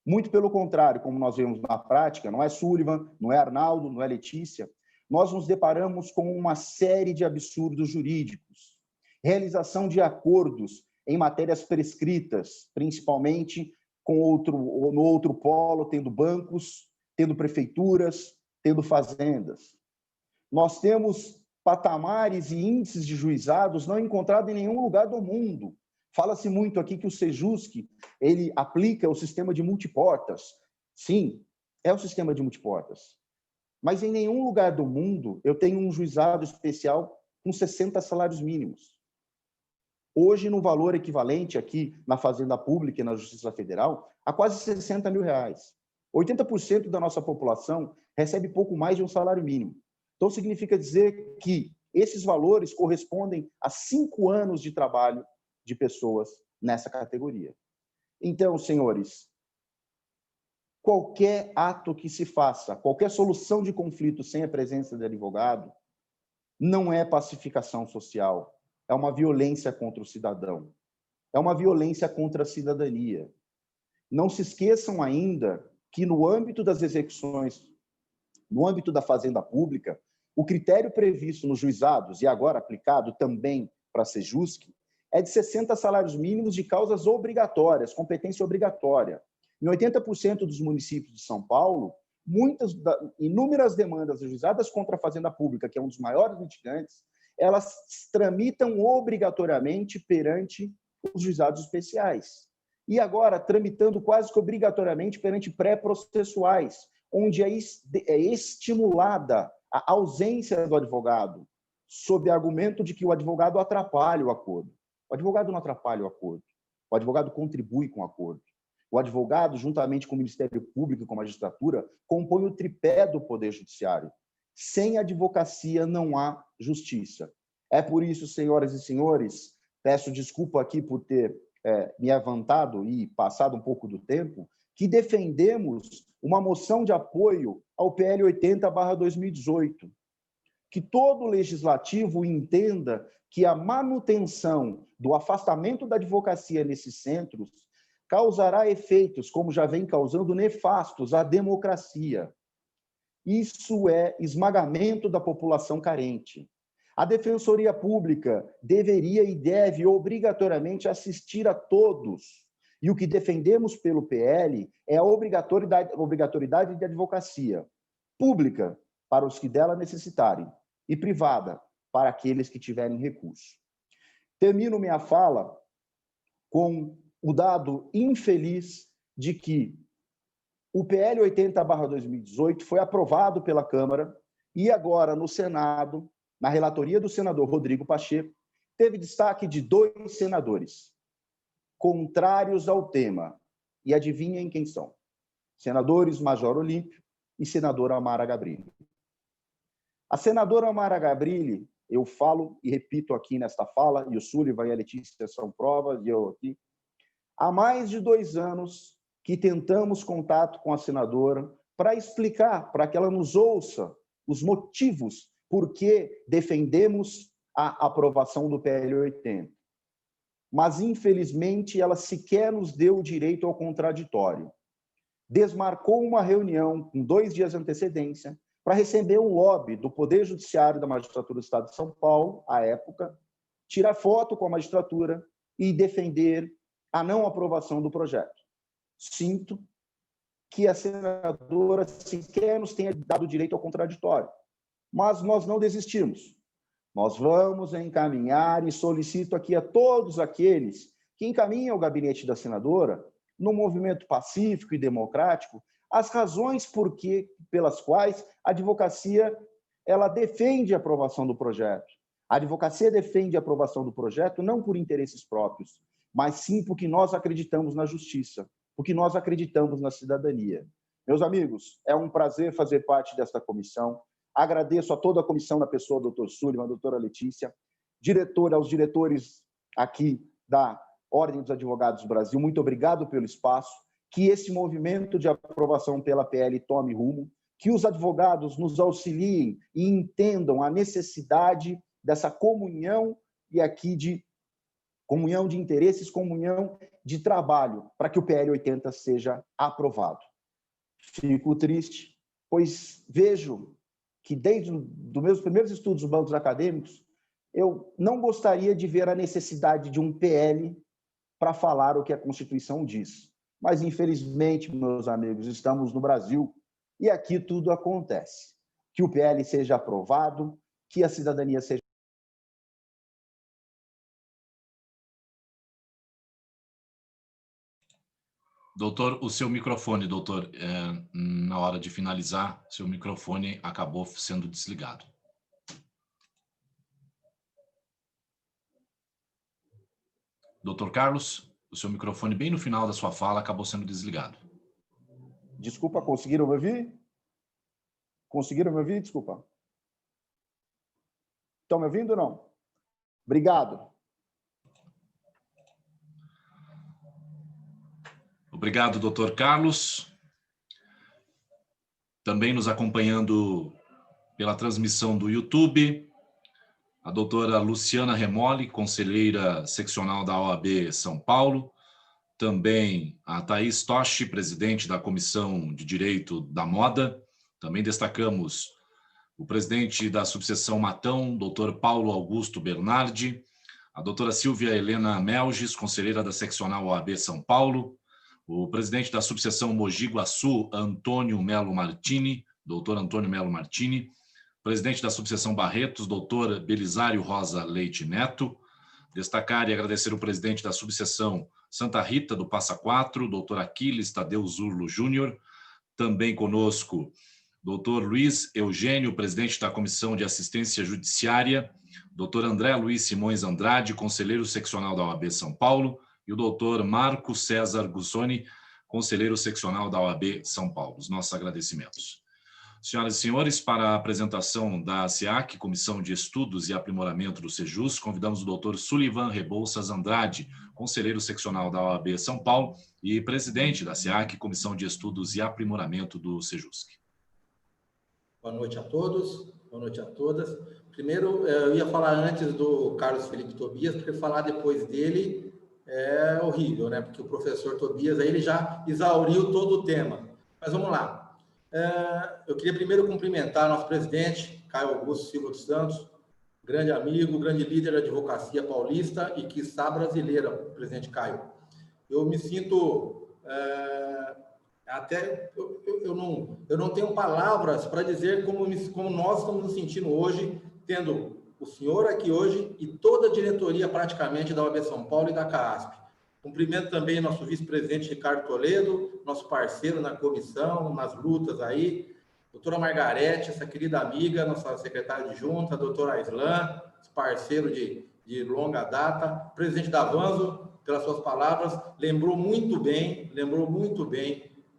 Muito pelo contrário, como nós vemos na prática, não é Sullivan, não é Arnaldo, não é Letícia, nós nos deparamos com uma série de absurdos jurídicos, realização de acordos em matérias prescritas, principalmente no outro polo, tendo bancos, tendo prefeituras, tendo fazendas. Nós temos patamares e índices de juizados não encontrados em nenhum lugar do mundo, Fala-se muito aqui que o Sejusc, ele aplica o sistema de multiportas. Sim, é o sistema de multiportas. Mas em nenhum lugar do mundo eu tenho um juizado especial com 60 salários mínimos. Hoje, no valor equivalente aqui na Fazenda Pública e na Justiça Federal, a quase 60 mil reais. 80% da nossa população recebe pouco mais de um salário mínimo. Então, significa dizer que esses valores correspondem a 5 anos de trabalho de pessoas nessa categoria. Então, senhores, qualquer ato que se faça, qualquer solução de conflito sem a presença de advogado, não é pacificação social, é uma violência contra o cidadão, é uma violência contra a cidadania. Não se esqueçam ainda que no âmbito das execuções, no âmbito da Fazenda Pública, o critério previsto nos juizados e agora aplicado também para a Sejusc é de 60 salários mínimos de causas obrigatórias, competência obrigatória. Em 80% dos municípios de São Paulo, inúmeras demandas ajuizadas contra a Fazenda Pública, que é um dos maiores litigantes, elas tramitam obrigatoriamente perante os juizados especiais. E agora, tramitando quase que obrigatoriamente perante pré-processuais, onde é estimulada a ausência do advogado, sob argumento de que o advogado atrapalha o acordo. O advogado não atrapalha o acordo. O advogado contribui com o acordo. O advogado, juntamente com o Ministério Público e com a magistratura, compõe o tripé do Poder Judiciário. Sem advocacia não há justiça. É por isso, senhoras e senhores, peço desculpa aqui por ter me avantado e passado um pouco do tempo, que defendemos uma moção de apoio ao PL 80/2018, que todo legislativo entenda que a manutenção do afastamento da advocacia nesses centros causará efeitos, como já vem causando, nefastos à democracia. Isso é esmagamento da população carente. A Defensoria Pública deveria e deve obrigatoriamente assistir a todos. E o que defendemos pelo PL é a obrigatoriedade de advocacia pública para os que dela necessitarem e privada para aqueles que tiverem recurso. Termino minha fala com o dado infeliz de que o PL 80/2018 foi aprovado pela Câmara e agora no Senado, na relatoria do senador Rodrigo Pacheco, teve destaque de 2 senadores contrários ao tema. E adivinhem quem são? Senadores Major Olímpio e senadora Mara Gabrilli. A senadora Mara Gabrilli, eu falo e repito aqui nesta fala, e o Sullivan e a Letícia são provas, e eu aqui, há mais de 2 anos que tentamos contato com a senadora para explicar, para que ela nos ouça os motivos por que defendemos a aprovação do PL 80. Mas, infelizmente, ela sequer nos deu o direito ao contraditório. Desmarcou uma reunião com 2 dias de antecedência para receber um lobby do Poder Judiciário da Magistratura do Estado de São Paulo, à época, tirar foto com a magistratura e defender a não aprovação do projeto. Sinto que a senadora sequer nos tenha dado direito ao contraditório, mas nós não desistimos. Nós vamos encaminhar e solicito aqui a todos aqueles que encaminham o gabinete da senadora, num movimento pacífico e democrático, as razões pelas quais a advocacia ela defende a aprovação do projeto. A advocacia defende a aprovação do projeto não por interesses próprios, mas sim porque nós acreditamos na justiça, porque nós acreditamos na cidadania. Meus amigos, é um prazer fazer parte desta comissão. Agradeço a toda a comissão, na pessoa do Dr. Sullivan, a doutora Letícia, aos diretores aqui da Ordem dos Advogados do Brasil, muito obrigado pelo espaço, que esse movimento de aprovação pela PL tome rumo, que os advogados nos auxiliem e entendam a necessidade dessa comunhão e aqui de comunhão de interesses, comunhão de trabalho, para que o PL 80 seja aprovado. Fico triste, pois vejo que desde os meus primeiros estudos nos bancos acadêmicos, eu não gostaria de ver a necessidade de um PL para falar o que a Constituição diz. Mas, infelizmente, meus amigos, estamos no Brasil e aqui tudo acontece. Que o PL seja aprovado, que a cidadania seja Doutor, o seu microfone, doutor, na hora de finalizar, seu microfone acabou sendo desligado. Doutor Carlos, o seu microfone bem no final da sua fala acabou sendo desligado. Desculpa, conseguiram me ouvir? Conseguiram me ouvir? Desculpa. Estão me ouvindo ou não? Obrigado. Obrigado, doutor Carlos. Também nos acompanhando pela transmissão do YouTube, a doutora Luciana Remoli, conselheira seccional da OAB São Paulo. Também a Thaís Toshi, presidente da Comissão de Direito da Moda. Também destacamos o presidente da subseção Matão, doutor Paulo Augusto Bernardi. A doutora Silvia Helena Melges, conselheira da seccional OAB São Paulo. O presidente da subseção Mogi Guaçu, Antônio Melo Martini, doutor Antônio Melo Martini. Presidente da subseção Barretos, doutor Belisário Rosa Leite Neto. Destacar e agradecer o presidente da subseção Santa Rita do Passa Quatro, doutor Aquiles Tadeu Zurlo Júnior. Também conosco, doutor Luiz Eugênio, presidente da Comissão de Assistência Judiciária. Doutor André Luiz Simões Andrade, conselheiro seccional da OAB São Paulo. E o doutor Marco César Gussoni, conselheiro seccional da OAB São Paulo. Os nossos agradecimentos. Senhoras e senhores, para a apresentação da SEAC, Comissão de Estudos e Aprimoramento do Sejus, convidamos o doutor Sullivan Rebouças Andrade, conselheiro seccional da OAB São Paulo e presidente da SEAC, Comissão de Estudos e Aprimoramento do Sejusc. Boa noite a todos, boa noite a todas. Primeiro, eu ia falar antes do Carlos Felipe Tobias, porque falar depois dele é horrível, né? Porque o professor Tobias aí ele já exauriu todo o tema. Mas vamos lá. Eu queria primeiro cumprimentar nosso presidente, Caio Augusto Silva dos Santos, grande amigo, grande líder da advocacia paulista e quiçá brasileira, presidente Caio. Eu me sinto... eu não tenho palavras para dizer como nós estamos nos sentindo hoje, tendo o senhor aqui hoje e toda a diretoria praticamente da OAB São Paulo e da CAASP. Cumprimento também nosso vice-presidente Ricardo Toledo, nosso parceiro na comissão, nas lutas aí, doutora Margarete, essa querida amiga, nossa secretária adjunta, doutora Aislan, parceiro de longa data, presidente da Avanzo, pelas suas palavras, lembrou muito bem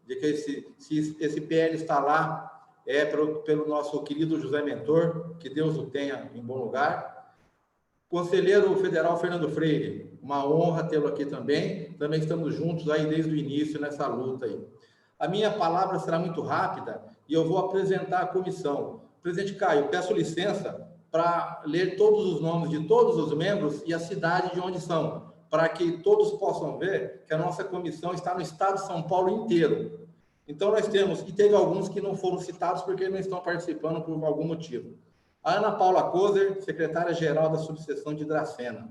de que esse PL está lá pelo nosso querido José Mentor, que Deus o tenha em bom lugar. Conselheiro federal Fernando Freire, uma honra tê-lo aqui também. Também estamos juntos aí desde o início nessa luta aí. A minha palavra será muito rápida e eu vou apresentar a comissão. Presidente Caio, peço licença para ler todos os nomes de todos os membros e a cidade de onde são, para que todos possam ver que a nossa comissão está no estado de São Paulo inteiro. Então, nós temos, e teve alguns que não foram citados porque não estão participando por algum motivo. A Ana Paula Kozer, secretária-geral da subseção de Dracena.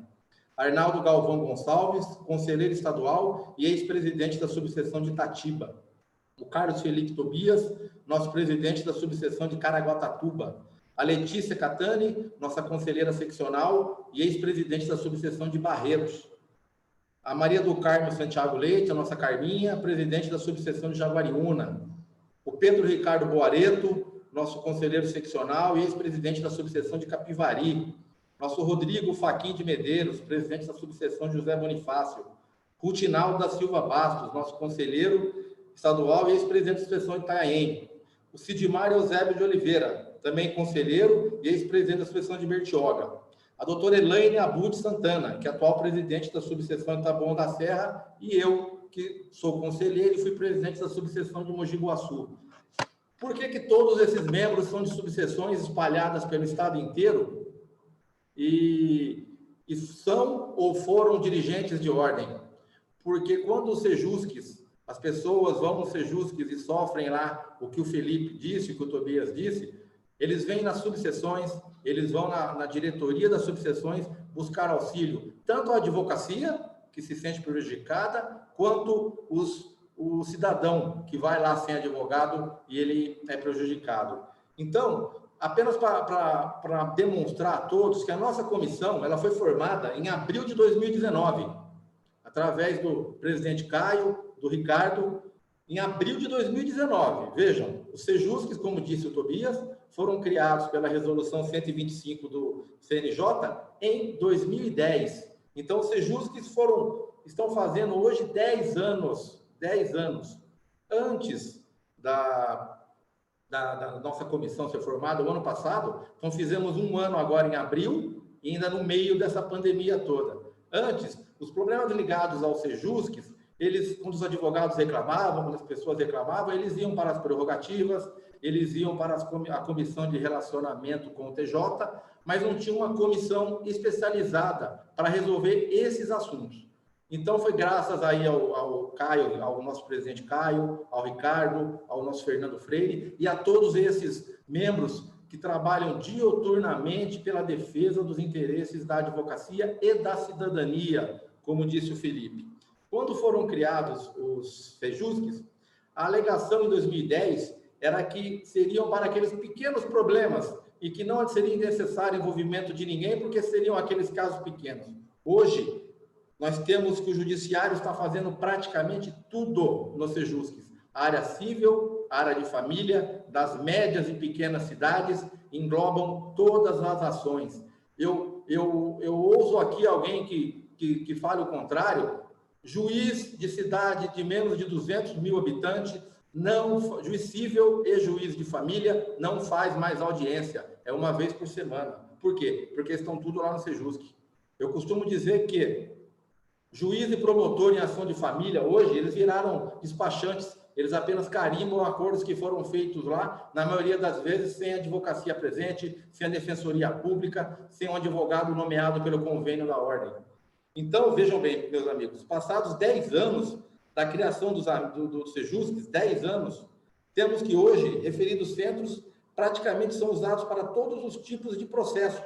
Arnaldo Galvão Gonçalves, conselheiro estadual e ex-presidente da subseção de Itatiba. O Carlos Felipe Tobias, nosso presidente da subseção de Caraguatatuba. A Letícia Catani, nossa conselheira seccional e ex-presidente da subseção de Barretos. A Maria do Carmo Santiago Leite, a nossa Carminha, presidente da subseção de Jaguariúna. O Pedro Ricardo Boareto, nosso conselheiro seccional e ex-presidente da subseção de Capivari. Nosso Rodrigo Faquim de Medeiros, presidente da subseção de José Bonifácio. Rutinaldo da Silva Bastos, nosso conselheiro estadual e ex-presidente da subseção de Itanhaém. O Sidmar Eusébio de Oliveira, também conselheiro e ex-presidente da subseção de Bertioga. A doutora Elaine Abud Santana, que é atual presidente da subseção de Taboão da Serra, e eu, que sou conselheiro e fui presidente da subseção de Mogi Guaçu. Por que todos esses membros são de subseções espalhadas pelo estado inteiro e são ou foram dirigentes de ordem? Porque quando os sejusques, as pessoas vão nos sejusques e sofrem lá o que o Felipe disse, o que o Tobias disse, eles vêm nas subseções, eles vão na diretoria das subseções buscar auxílio, tanto a advocacia, que se sente prejudicada, quanto o cidadão que vai lá sem advogado e ele é prejudicado. Então, apenas para demonstrar a todos que a nossa comissão ela foi formada em abril de 2019, através do presidente Caio, do Ricardo, em abril de 2019. Vejam, os Sejusques, como disse o Tobias, foram criados pela Resolução 125 do CNJ em 2010. Então, os Sejusques estão fazendo hoje 10 anos antes da nossa comissão ser formada, o ano passado. Então, fizemos um ano agora em abril, e ainda no meio dessa pandemia toda. Antes, os problemas ligados aos Sejusques, quando os advogados reclamavam, quando as pessoas reclamavam, eles iam para as prerrogativas, eles iam para a comissão de relacionamento com o TJ, mas não tinha uma comissão especializada para resolver esses assuntos. Então, foi graças aí ao Caio, ao nosso presidente Caio, ao Ricardo, ao nosso Fernando Freire e a todos esses membros que trabalham diuturnamente pela defesa dos interesses da advocacia e da cidadania, como disse o Felipe. Quando foram criados os Sejusques, a alegação em 2010 era que seriam para aqueles pequenos problemas e que não seria necessário envolvimento de ninguém, porque seriam aqueles casos pequenos. Hoje, nós temos que o judiciário está fazendo praticamente tudo nos Sejusques. A área civil, a área de família, das médias e pequenas cidades, englobam todas as ações. Eu ouso aqui alguém que fale o contrário. Juiz de cidade de menos de 200 mil habitantes, juiz civil e juiz de família não faz mais audiência, é uma vez por semana. Por quê? Porque estão tudo lá no Sejusque. Eu costumo dizer que juiz e promotor em ação de família, hoje, eles viraram despachantes, eles apenas carimbam acordos que foram feitos lá, na maioria das vezes sem a advocacia presente, sem a defensoria pública, sem um advogado nomeado pelo convênio da ordem. Então, vejam bem, meus amigos, passados 10 anos da criação dos Sejusques, 10 anos, temos que hoje, referidos centros, praticamente são usados para todos os tipos de processos,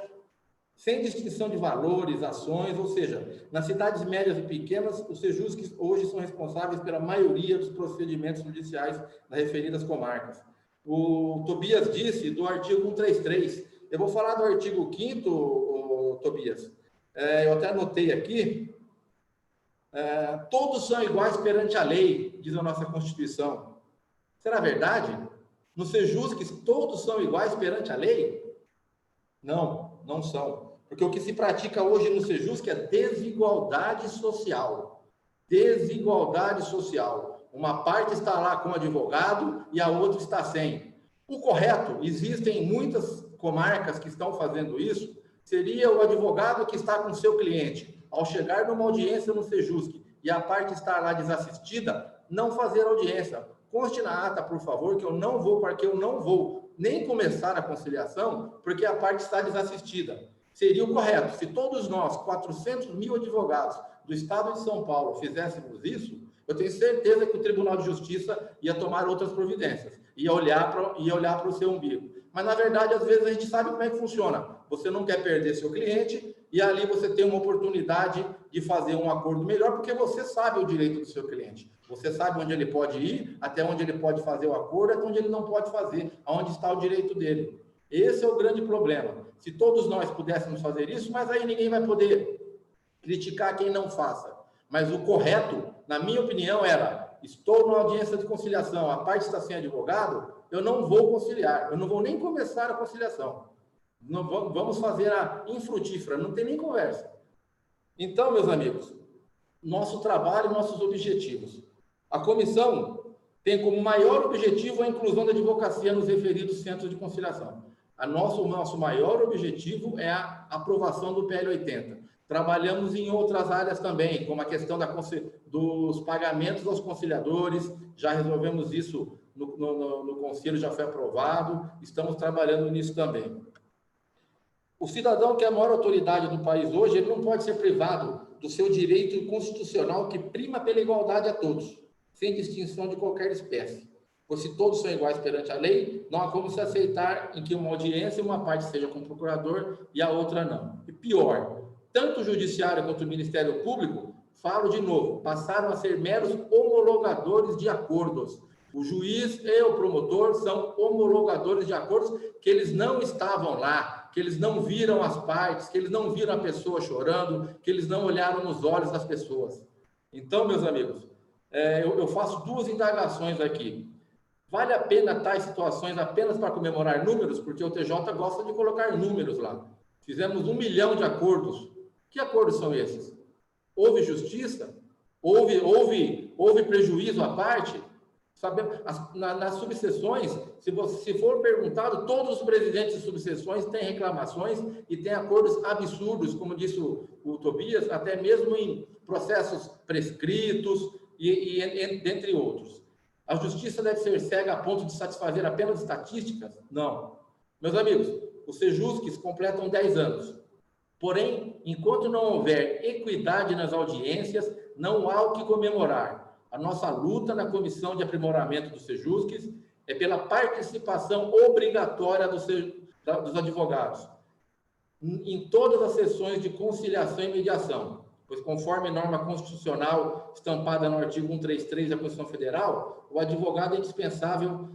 sem distinção de valores, ações, ou seja, nas cidades médias e pequenas, os Sejusques hoje são responsáveis pela maioria dos procedimentos judiciais das referidas comarcas. O Tobias disse do artigo 133. Eu vou falar do artigo 5º, Tobias. Eu até anotei aqui. Todos são iguais perante a lei, diz a nossa Constituição. Será verdade? Nos Sejusques, todos são iguais perante a lei? Não, não são. Porque o que se pratica hoje no Sejusque é desigualdade social. Desigualdade social. Uma parte está lá com advogado e a outra está sem. O correto, existem muitas comarcas que estão fazendo isso, seria o advogado que está com seu cliente. Ao chegar numa audiência no Sejusque e a parte estar lá desassistida, não fazer audiência. Conste na ata, por favor, que eu não vou nem começar a conciliação, porque a parte está desassistida. Seria o correto. Se todos nós, 400 mil advogados do Estado de São Paulo, fizéssemos isso, eu tenho certeza que o Tribunal de Justiça ia tomar outras providências, ia olhar para o seu umbigo. Mas, na verdade, às vezes a gente sabe como é que funciona. Você não quer perder seu cliente e ali você tem uma oportunidade de fazer um acordo melhor, porque você sabe o direito do seu cliente. Você sabe onde ele pode ir, até onde ele pode fazer o acordo, até onde ele não pode fazer, aonde está o direito dele. Esse é o grande problema. Se todos nós pudéssemos fazer isso, mas aí ninguém vai poder criticar quem não faça. Mas o correto, na minha opinião, era: estou numa audiência de conciliação, a parte está sem advogado, eu não vou conciliar, eu não vou nem começar a conciliação. Não, vamos fazer a infrutífera, não tem nem conversa. Então, meus amigos, nosso trabalho e nossos objetivos. A comissão tem como maior objetivo a inclusão da advocacia nos referidos centros de conciliação. O nosso maior objetivo é a aprovação do PL 80. Trabalhamos em outras áreas também, como a questão dos pagamentos aos conciliadores, já resolvemos isso no Conselho, já foi aprovado, estamos trabalhando nisso também. O cidadão que é a maior autoridade do país hoje, ele não pode ser privado do seu direito constitucional que prima pela igualdade a todos, sem distinção de qualquer espécie. Pois se todos são iguais perante a lei, não há como se aceitar em que uma audiência, uma parte seja com o procurador e a outra não. E pior, tanto o Judiciário quanto o Ministério Público, falo de novo, passaram a ser meros homologadores de acordos. O juiz e o promotor são homologadores de acordos que eles não estavam lá, que eles não viram as partes, que eles não viram a pessoa chorando, que eles não olharam nos olhos das pessoas. Então, meus amigos, eu faço duas indagações aqui. Vale a pena tais situações apenas para comemorar números? Porque o TJ gosta de colocar números lá. Fizemos 1 milhão de acordos. Que acordos são esses? Houve justiça? Houve prejuízo à parte? Sabemos, nas subseções, se for perguntado, todos os presidentes de subseções têm reclamações e têm acordos absurdos, como disse o Tobias, até mesmo em processos prescritos e dentre outros. A justiça deve ser cega a ponto de satisfazer apenas estatísticas? Não. Meus amigos, os Sejusques completam 10 anos. Porém, enquanto não houver equidade nas audiências, não há o que comemorar. A nossa luta na Comissão de Aprimoramento dos Sejusques é pela participação obrigatória dos advogados em todas as sessões de conciliação e mediação, pois conforme norma constitucional estampada no artigo 133 da Constituição Federal, o advogado é indispensável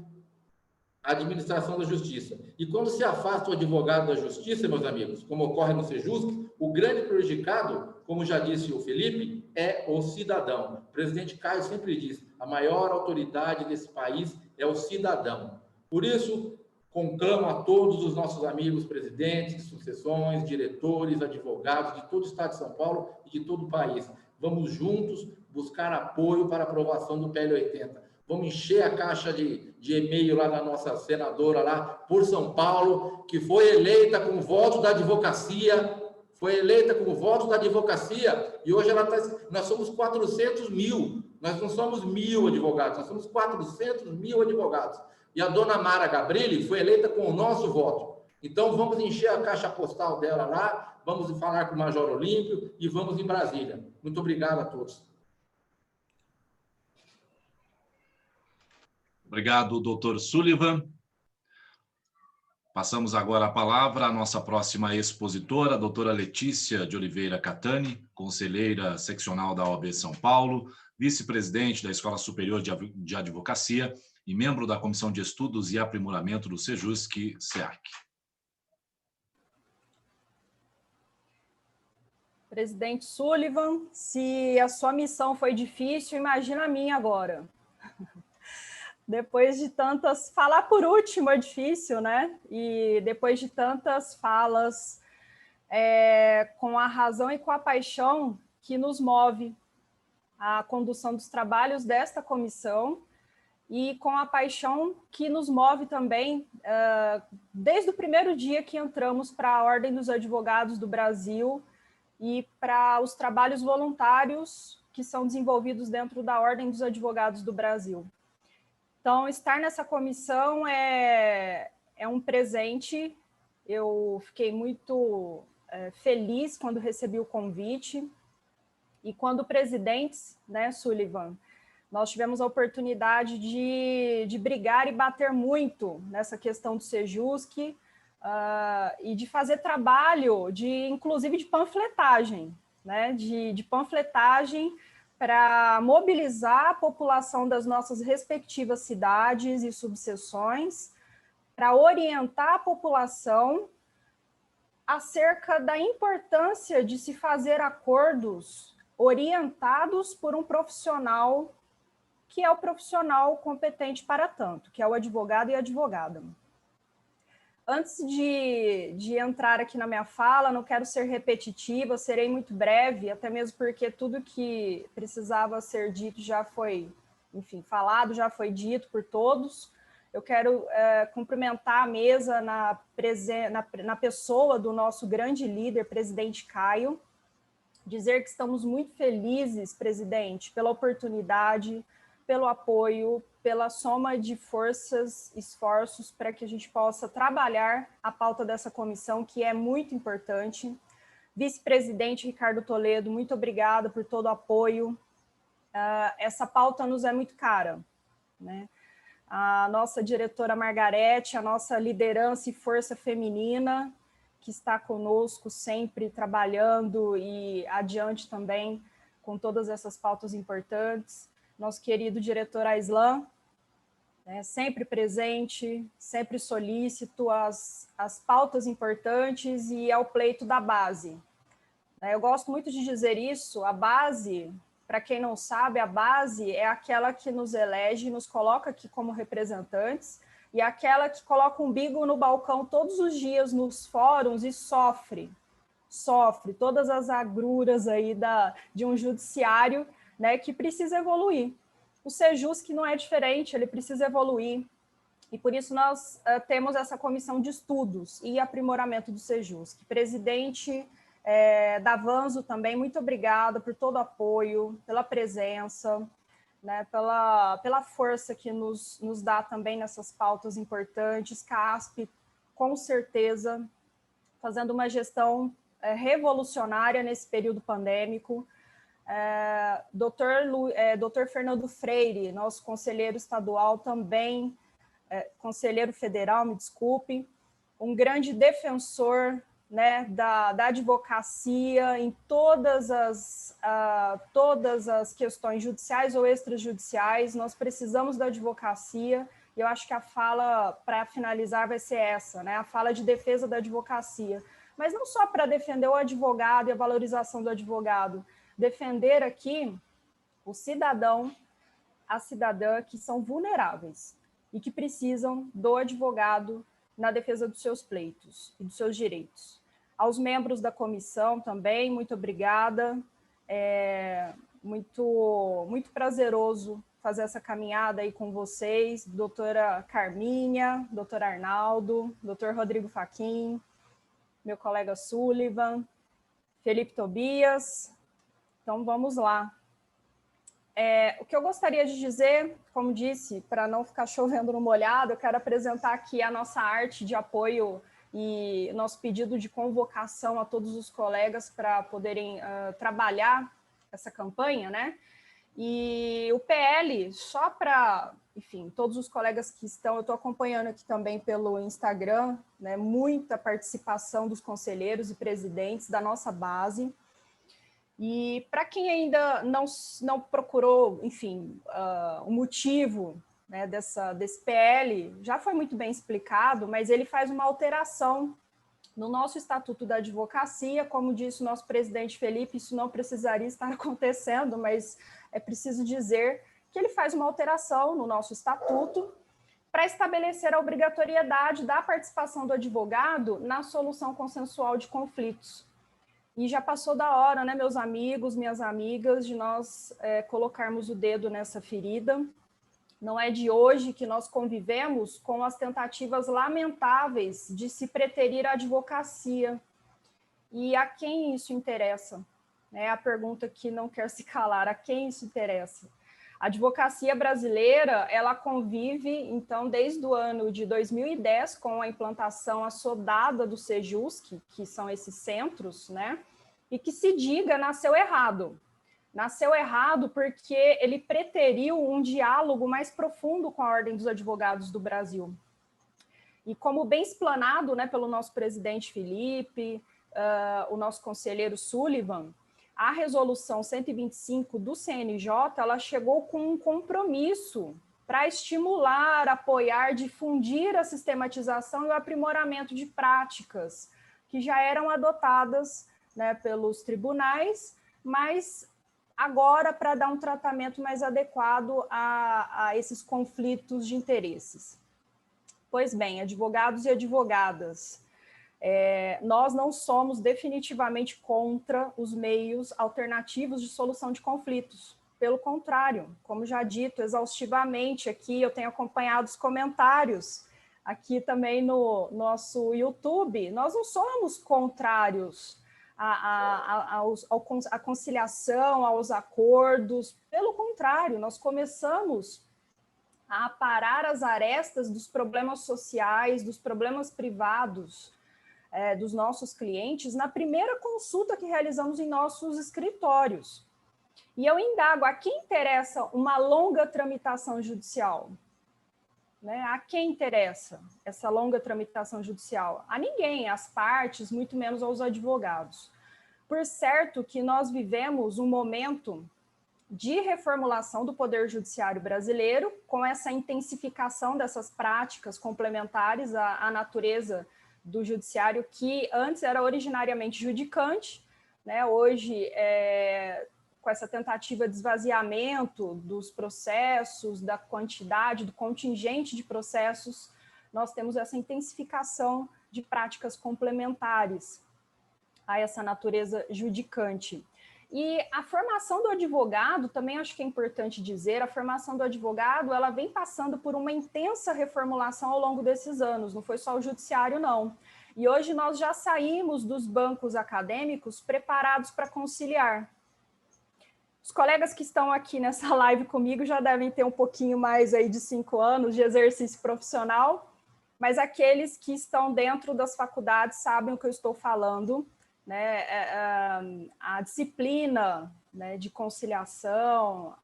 à administração da justiça. E quando se afasta o advogado da justiça, meus amigos, como ocorre no Sejusc, o grande prejudicado, como já disse o Felipe, é o cidadão. O presidente Caio sempre diz, a maior autoridade desse país é o cidadão. Por isso, conclamo a todos os nossos amigos presidentes de sucessões, diretores, advogados de todo o estado de São Paulo e de todo o país. Vamos juntos buscar apoio para a aprovação do PL 80. Vamos encher a caixa de e-mail lá da nossa senadora lá por São Paulo, que foi eleita com voto da advocacia, e hoje nós somos 400 mil, nós não somos 1.000 advogados, nós somos 400 mil advogados. E a dona Mara Gabrilli foi eleita com o nosso voto. Então, vamos encher a caixa postal dela lá, vamos falar com o Major Olímpio e vamos em Brasília. Muito obrigado a todos. Obrigado, doutor Sullivan. Passamos agora a palavra à nossa próxima expositora, a doutora Letícia de Oliveira Catani, conselheira seccional da OAB São Paulo, vice-presidente da Escola Superior de Advocacia e membro da Comissão de Estudos e Aprimoramento do Sejusc-SEAC. Presidente Sullivan, se a sua missão foi difícil, imagina a minha agora. Depois de tantas... Falar por último é difícil, né? E depois de tantas falas com a razão e com a paixão que nos move a condução dos trabalhos desta comissão e com a paixão que nos move também desde o primeiro dia que entramos para a Ordem dos Advogados do Brasil e para os trabalhos voluntários que são desenvolvidos dentro da Ordem dos Advogados do Brasil. Então, estar nessa comissão é um presente. Eu fiquei muito feliz quando recebi o convite. E quando presidentes, né, Sullivan, nós tivemos a oportunidade de brigar e bater muito nessa questão do Sejusc e de fazer trabalho, inclusive de panfletagem, né, de panfletagem para mobilizar a população das nossas respectivas cidades e subseções, para orientar a população acerca da importância de se fazer acordos orientados por um profissional que é o profissional competente para tanto, que é o advogado e a advogada. Antes de entrar aqui na minha fala, não quero ser repetitiva, serei muito breve, até mesmo porque tudo que precisava ser dito já foi, enfim, falado, já foi dito por todos. Eu quero cumprimentar a mesa na pessoa do nosso grande líder, presidente Caio, dizer que estamos muito felizes, presidente, pela oportunidade, pelo apoio, pela soma de forças, esforços para que a gente possa trabalhar a pauta dessa comissão, que é muito importante. Vice-presidente Ricardo Toledo, muito obrigada por todo o apoio. Essa pauta nos é muito cara, né? A nossa diretora Margarete, a nossa liderança e força feminina, que está conosco sempre trabalhando e adiante também com todas essas pautas importantes. Nosso querido diretor Aislan, né, sempre presente, sempre solícito às pautas importantes e ao pleito da base. Eu gosto muito de dizer isso, a base para quem não sabe, a base é aquela que nos elege, nos coloca aqui como representantes, e aquela que coloca o umbigo no balcão todos os dias nos fóruns e sofre todas as agruras aí de um judiciário, né, que precisa evoluir. O Sejusc não é diferente, ele precisa evoluir, e por isso nós temos essa comissão de estudos e aprimoramento do Sejusc. Presidente Davanzo também, muito obrigada por todo o apoio, pela presença, né, pela força que nos dá também nessas pautas importantes. CASP, com certeza, fazendo uma gestão revolucionária nesse período pandêmico. Dr. Fernando Freire, nosso conselheiro estadual também, conselheiro federal, me desculpe, um grande defensor, né, da advocacia em todas as questões judiciais ou extrajudiciais. Nós precisamos da advocacia, e eu acho que a fala, para finalizar, vai ser essa, né, a fala de defesa da advocacia. Mas não só para defender o advogado e a valorização do advogado, defender aqui o cidadão, a cidadã que são vulneráveis e que precisam do advogado na defesa dos seus pleitos e dos seus direitos. Aos membros da comissão também, muito obrigada. Muito prazeroso fazer essa caminhada aí com vocês, doutora Carminha, doutor Arnaldo, doutor Rodrigo Fachin, meu colega Sullivan, Felipe Tobias. Então, vamos lá. O que eu gostaria de dizer, como disse, para não ficar chovendo no molhado, eu quero apresentar aqui a nossa arte de apoio e nosso pedido de convocação a todos os colegas para poderem trabalhar essa campanha, né? E o PL, só para, enfim, todos os colegas que estão, eu estou acompanhando aqui também pelo Instagram, né, muita participação dos conselheiros e presidentes da nossa base. E para quem ainda não procurou, enfim, o motivo, né, desse PL, já foi muito bem explicado, mas ele faz uma alteração no nosso Estatuto da Advocacia. Como disse o nosso presidente Felipe, isso não precisaria estar acontecendo, mas é preciso dizer que ele faz uma alteração no nosso Estatuto para estabelecer a obrigatoriedade da participação do advogado na solução consensual de conflitos. E já passou da hora, né, meus amigos, minhas amigas, de nós colocarmos o dedo nessa ferida. Não é de hoje que nós convivemos com as tentativas lamentáveis de se preterir a advocacia. E a quem isso interessa? É a pergunta que não quer se calar. A quem isso interessa? A advocacia brasileira, ela convive, então, desde o ano de 2010, com a implantação assodada do Sejusc, que são esses centros, né? E que, se diga, nasceu errado. Nasceu errado porque ele preteriu um diálogo mais profundo com a Ordem dos Advogados do Brasil. E como bem explanado, né, pelo nosso presidente Felipe, o nosso conselheiro Sullivan, a resolução 125 do CNJ, ela chegou com um compromisso para estimular, apoiar, difundir a sistematização e o aprimoramento de práticas que já eram adotadas, né, pelos tribunais, mas agora para dar um tratamento mais adequado a esses conflitos de interesses. Pois bem, advogados e advogadas, nós não somos definitivamente contra os meios alternativos de solução de conflitos. Pelo contrário, como já dito exaustivamente aqui, eu tenho acompanhado os comentários aqui também no nosso YouTube, nós não somos contrários à conciliação, aos acordos. Pelo contrário, nós começamos a aparar as arestas dos problemas sociais, dos problemas privados dos nossos clientes na primeira consulta que realizamos em nossos escritórios. E eu indago, a quem interessa uma longa tramitação judicial? Né? A quem interessa essa longa tramitação judicial? A ninguém, às partes, muito menos aos advogados. Por certo que nós vivemos um momento de reformulação do Poder Judiciário brasileiro, com essa intensificação dessas práticas complementares à natureza do judiciário, que antes era originariamente judicante, né? Hoje com essa tentativa de esvaziamento dos processos, da quantidade, do contingente de processos, nós temos essa intensificação de práticas complementares a essa natureza judicante. E a formação do advogado, também acho que é importante dizer, a formação do advogado, ela vem passando por uma intensa reformulação ao longo desses anos, não foi só o judiciário, não. E hoje nós já saímos dos bancos acadêmicos preparados para conciliar. Os colegas que estão aqui nessa live comigo já devem ter um pouquinho mais aí de 5 anos de exercício profissional, mas aqueles que estão dentro das faculdades sabem o que eu estou falando, né? A disciplina, né, de conciliação,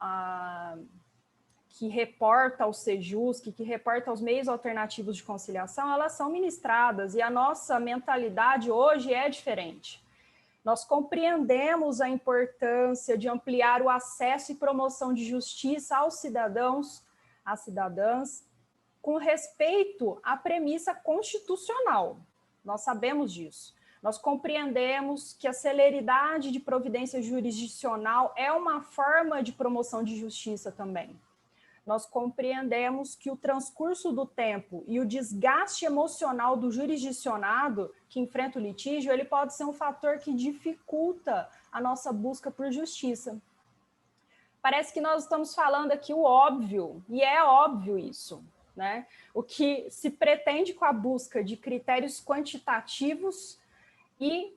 que reporta ao Sejusc, que reporta aos meios alternativos de conciliação, elas são ministradas e a nossa mentalidade hoje é diferente. Nós compreendemos a importância de ampliar o acesso e promoção de justiça aos cidadãos, às cidadãs, com respeito à premissa constitucional. Nós sabemos disso. Nós compreendemos que a celeridade de providência jurisdicional é uma forma de promoção de justiça também. Nós compreendemos que o transcurso do tempo e o desgaste emocional do jurisdicionado que enfrenta o litígio, ele pode ser um fator que dificulta a nossa busca por justiça. Parece que nós estamos falando aqui o óbvio, e é óbvio isso, né? O que se pretende com a busca de critérios quantitativos e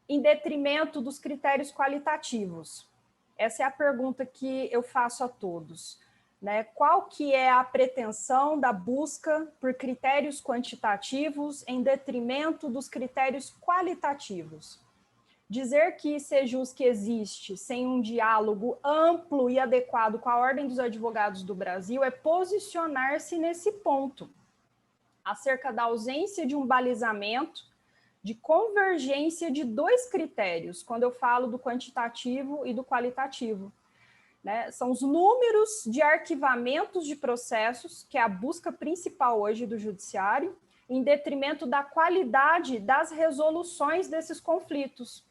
em detrimento dos critérios qualitativos. Essa é a pergunta que eu faço a todos, né? Qual que é a pretensão da busca por critérios quantitativos em detrimento dos critérios qualitativos? Dizer que Sejusc existe sem um diálogo amplo e adequado com a Ordem dos Advogados do Brasil é posicionar-se nesse ponto, acerca da ausência de um balizamento, de convergência de 2 critérios, quando eu falo do quantitativo e do qualitativo, né? São os números de arquivamentos de processos, que é a busca principal hoje do judiciário, em detrimento da qualidade das resoluções desses conflitos,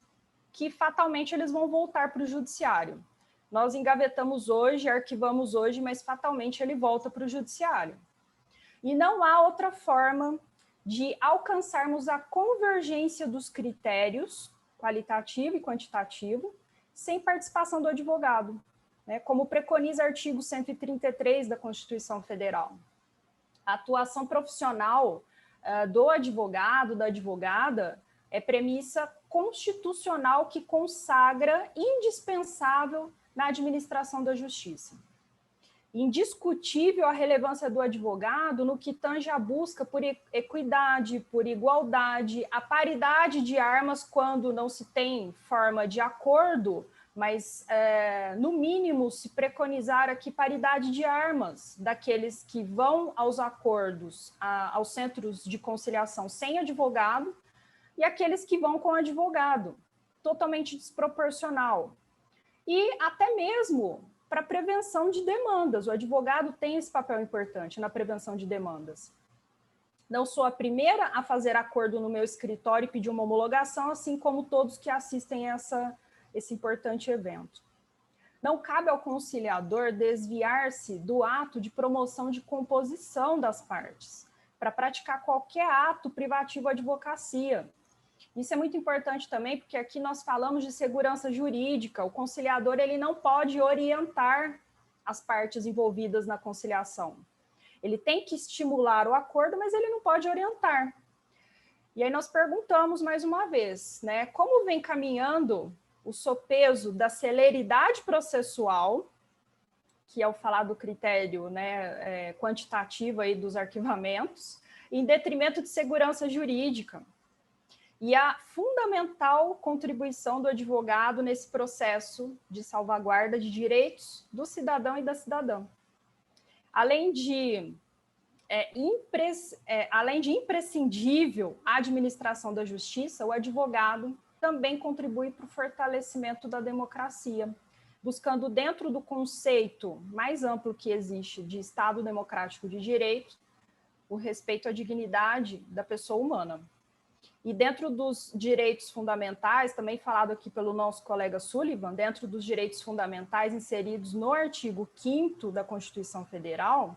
que fatalmente eles vão voltar para o judiciário. Nós engavetamos hoje, arquivamos hoje, mas fatalmente ele volta para o judiciário. E não há outra forma de alcançarmos a convergência dos critérios qualitativo e quantitativo sem participação do advogado, né? Como preconiza o artigo 133 da Constituição Federal. A atuação profissional do advogado, da advogada, é premissa constitucional que consagra indispensável na administração da justiça. Indiscutível a relevância do advogado no que tange a busca por equidade, por igualdade, a paridade de armas quando não se tem forma de acordo, mas no mínimo se preconizar aqui paridade de armas daqueles que vão aos acordos, aos centros de conciliação sem advogado e aqueles que vão com advogado, totalmente desproporcional. E até mesmo para prevenção de demandas. O advogado tem esse papel importante na prevenção de demandas. Não sou a primeira a fazer acordo no meu escritório e pedir uma homologação, assim como todos que assistem esse importante evento. Não cabe ao conciliador desviar-se do ato de promoção de composição das partes, para praticar qualquer ato privativo à advocacia. Isso é muito importante também, porque aqui nós falamos de segurança jurídica. O conciliador ele não pode orientar as partes envolvidas na conciliação. Ele tem que estimular o acordo, mas ele não pode orientar. E aí nós perguntamos mais uma vez, né, como vem caminhando o sopeso da celeridade processual, que é o falar do critério, né, quantitativo aí dos arquivamentos, em detrimento de segurança jurídica. E a fundamental contribuição do advogado nesse processo de salvaguarda de direitos do cidadão e da cidadã. Além de imprescindível a administração da justiça, o advogado também contribui para o fortalecimento da democracia, buscando dentro do conceito mais amplo que existe de Estado democrático de direito, o respeito à dignidade da pessoa humana. E dentro dos direitos fundamentais, também falado aqui pelo nosso colega Sullivan, dentro dos direitos fundamentais inseridos no artigo 5º da Constituição Federal,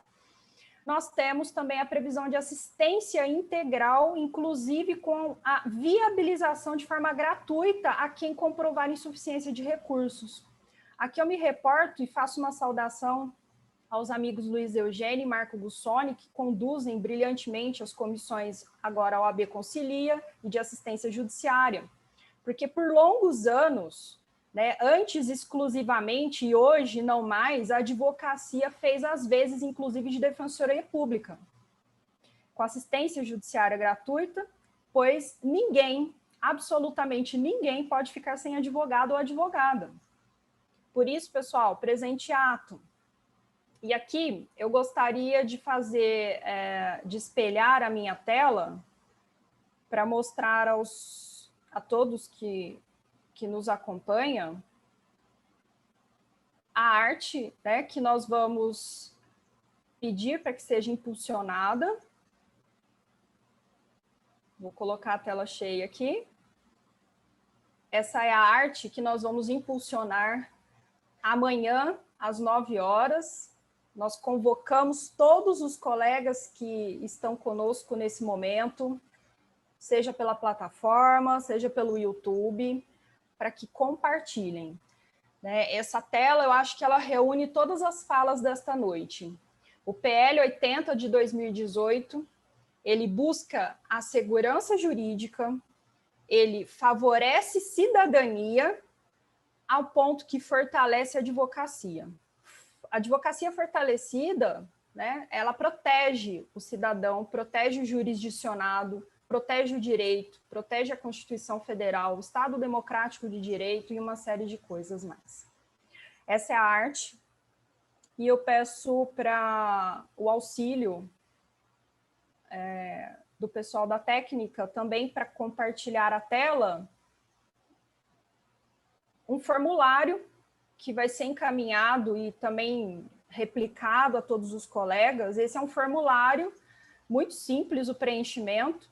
nós temos também a previsão de assistência integral, inclusive com a viabilização de forma gratuita a quem comprovar insuficiência de recursos. Aqui eu me reporto e faço uma saudação aos amigos Luiz Eugênio e Marco Gussoni, que conduzem brilhantemente as comissões agora a OAB Concilia e de assistência judiciária, porque por longos anos, né, antes exclusivamente e hoje não mais, a advocacia fez às vezes, inclusive, de defensoria pública, com assistência judiciária gratuita, pois ninguém, absolutamente ninguém, pode ficar sem advogado ou advogada. Por isso, pessoal, presente ato. E aqui eu gostaria de fazer, de espelhar a minha tela para mostrar a todos que nos acompanham a arte, né, que nós vamos pedir para que seja impulsionada. Vou colocar a tela cheia aqui. Essa é a arte que nós vamos impulsionar amanhã, às 9 horas. Nós convocamos todos os colegas que estão conosco nesse momento, seja pela plataforma, seja pelo YouTube, para que compartilhem. Né? Essa tela, eu acho que ela reúne todas as falas desta noite. O PL 80 de 2018, ele busca a segurança jurídica, ele favorece cidadania ao ponto que fortalece a advocacia. A advocacia fortalecida, né, ela protege o cidadão, protege o jurisdicionado, protege o direito, protege a Constituição Federal, o Estado Democrático de Direito e uma série de coisas mais. Essa é a arte, e eu peço para o auxílio do pessoal da técnica também para compartilhar a tela um formulário que vai ser encaminhado e também replicado a todos os colegas. Esse é um formulário muito simples, o preenchimento,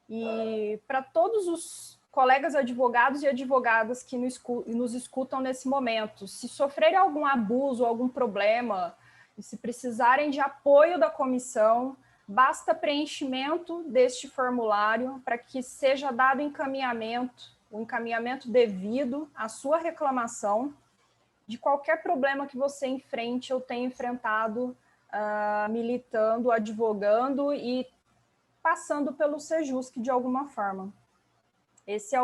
e para todos os colegas advogados e advogadas que nos escutam nesse momento, se sofrerem algum abuso, algum problema, e se precisarem de apoio da comissão, basta preenchimento deste formulário para que seja dado o encaminhamento devido à sua reclamação de qualquer problema que você enfrente ou tenha enfrentado militando, advogando e passando pelo Sejusc de alguma forma. Esse é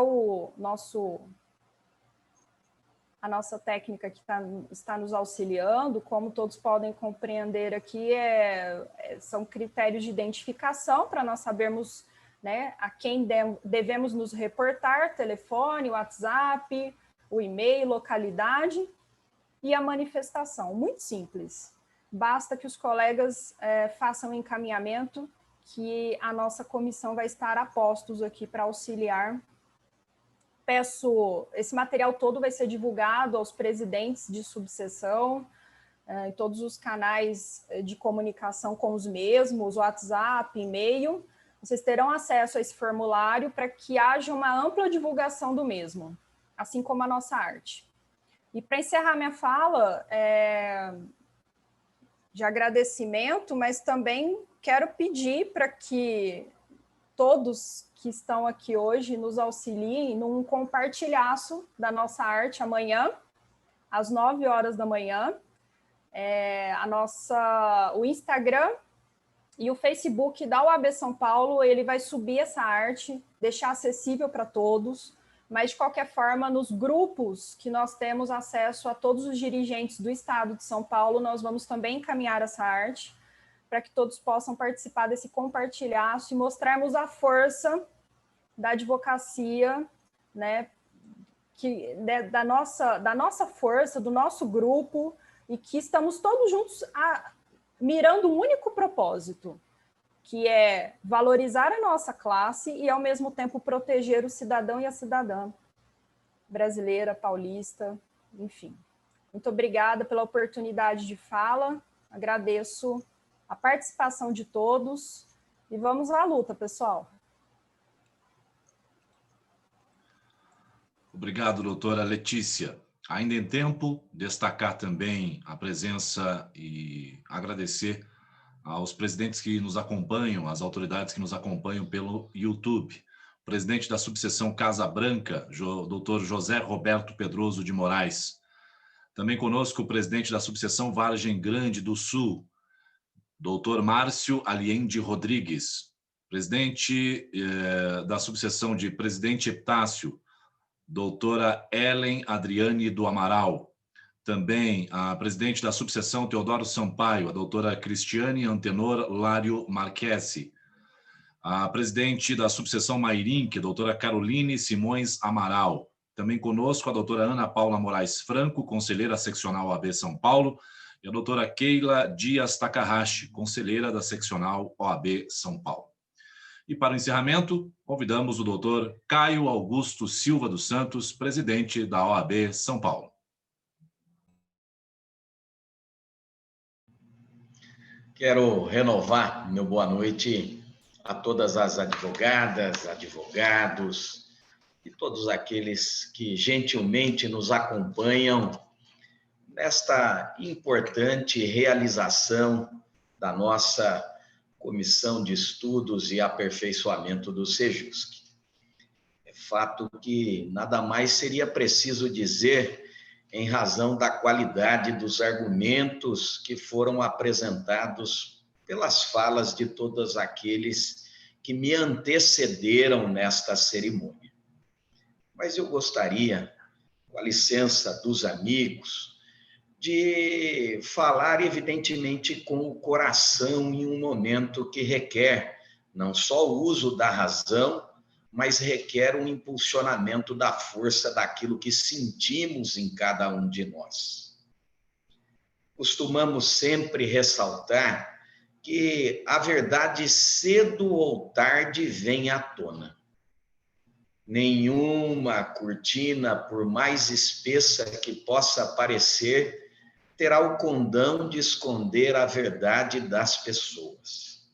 a nossa técnica que está nos auxiliando. Como todos podem compreender aqui, são critérios de identificação para nós sabermos, né, a quem devemos nos reportar, telefone, WhatsApp, o e-mail, localidade e a manifestação. Muito simples. Basta que os colegas façam o encaminhamento, que a nossa comissão vai estar a postos aqui para auxiliar. Esse material todo vai ser divulgado aos presidentes de subseção, em todos os canais de comunicação com os mesmos, WhatsApp, e-mail. Vocês terão acesso a esse formulário para que haja uma ampla divulgação do mesmo, assim como a nossa arte. E para encerrar minha fala, de agradecimento, mas também quero pedir para que todos que estão aqui hoje nos auxiliem num compartilhaço da nossa arte amanhã, às 9 horas da manhã. O Instagram e o Facebook da OAB São Paulo, ele vai subir essa arte, deixar acessível para todos, mas, de qualquer forma, nos grupos que nós temos acesso a todos os dirigentes do Estado de São Paulo, nós vamos também encaminhar essa arte para que todos possam participar desse compartilhaço e mostrarmos a força da advocacia, né, da nossa força, do nosso grupo, e que estamos todos juntos mirando um único propósito, que é valorizar a nossa classe e, ao mesmo tempo, proteger o cidadão e a cidadã brasileira, paulista, enfim. Muito obrigada pela oportunidade de fala, agradeço a participação de todos e vamos à luta, pessoal. Obrigado, doutora Letícia. Ainda em tempo, destacar também a presença e agradecer aos presidentes que nos acompanham, às autoridades que nos acompanham pelo YouTube. O presidente da subseção Casa Branca, doutor José Roberto Pedroso de Moraes. Também conosco o presidente da subseção Vargem Grande do Sul, doutor Márcio Aliende Rodrigues. Presidente da subseção de Presidente Epitácio, doutora Ellen Adriane do Amaral. Também a presidente da subseção Teodoro Sampaio, a doutora Cristiane Antenor Lário Marquesi. A presidente da subseção Mairink, a doutora Caroline Simões Amaral. Também conosco a doutora Ana Paula Moraes Franco, conselheira seccional OAB São Paulo, e a doutora Keila Dias Takahashi, conselheira da seccional OAB São Paulo. E para o encerramento, convidamos o doutor Caio Augusto Silva dos Santos, presidente da OAB São Paulo. Quero renovar meu boa noite a todas as advogadas, advogados e todos aqueles que gentilmente nos acompanham nesta importante realização da nossa Comissão de Estudos e Aperfeiçoamento do Sejusc. É fato que nada mais seria preciso dizer em razão da qualidade dos argumentos que foram apresentados pelas falas de todos aqueles que me antecederam nesta cerimônia. Mas eu gostaria, com a licença dos amigos, de falar, evidentemente, com o coração em um momento que requer não só o uso da razão, mas requer um impulsionamento da força daquilo que sentimos em cada um de nós. Costumamos sempre ressaltar que a verdade cedo ou tarde vem à tona. Nenhuma cortina, por mais espessa que possa parecer, terá o condão de esconder a verdade das pessoas.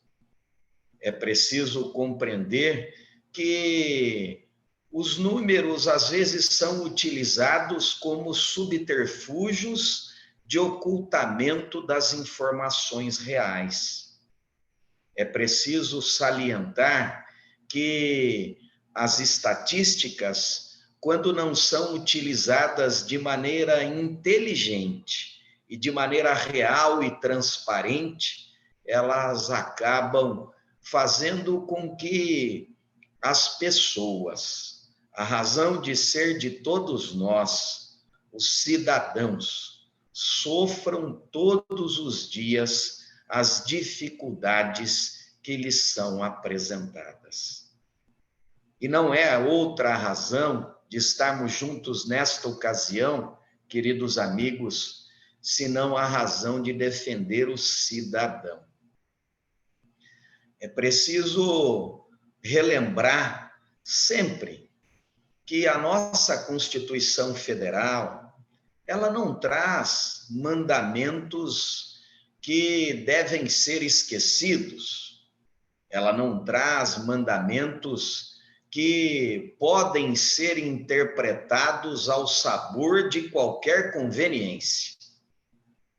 É preciso compreender que os números, às vezes, são utilizados como subterfúgios de ocultamento das informações reais. É preciso salientar que as estatísticas, quando não são utilizadas de maneira inteligente e de maneira real e transparente, elas acabam fazendo com que as pessoas, a razão de ser de todos nós, os cidadãos, sofram todos os dias as dificuldades que lhes são apresentadas. E não é outra razão de estarmos juntos nesta ocasião, queridos amigos, senão a razão de defender o cidadão. É preciso relembrar sempre que a nossa Constituição Federal, ela não traz mandamentos que devem ser esquecidos, ela não traz mandamentos que podem ser interpretados ao sabor de qualquer conveniência.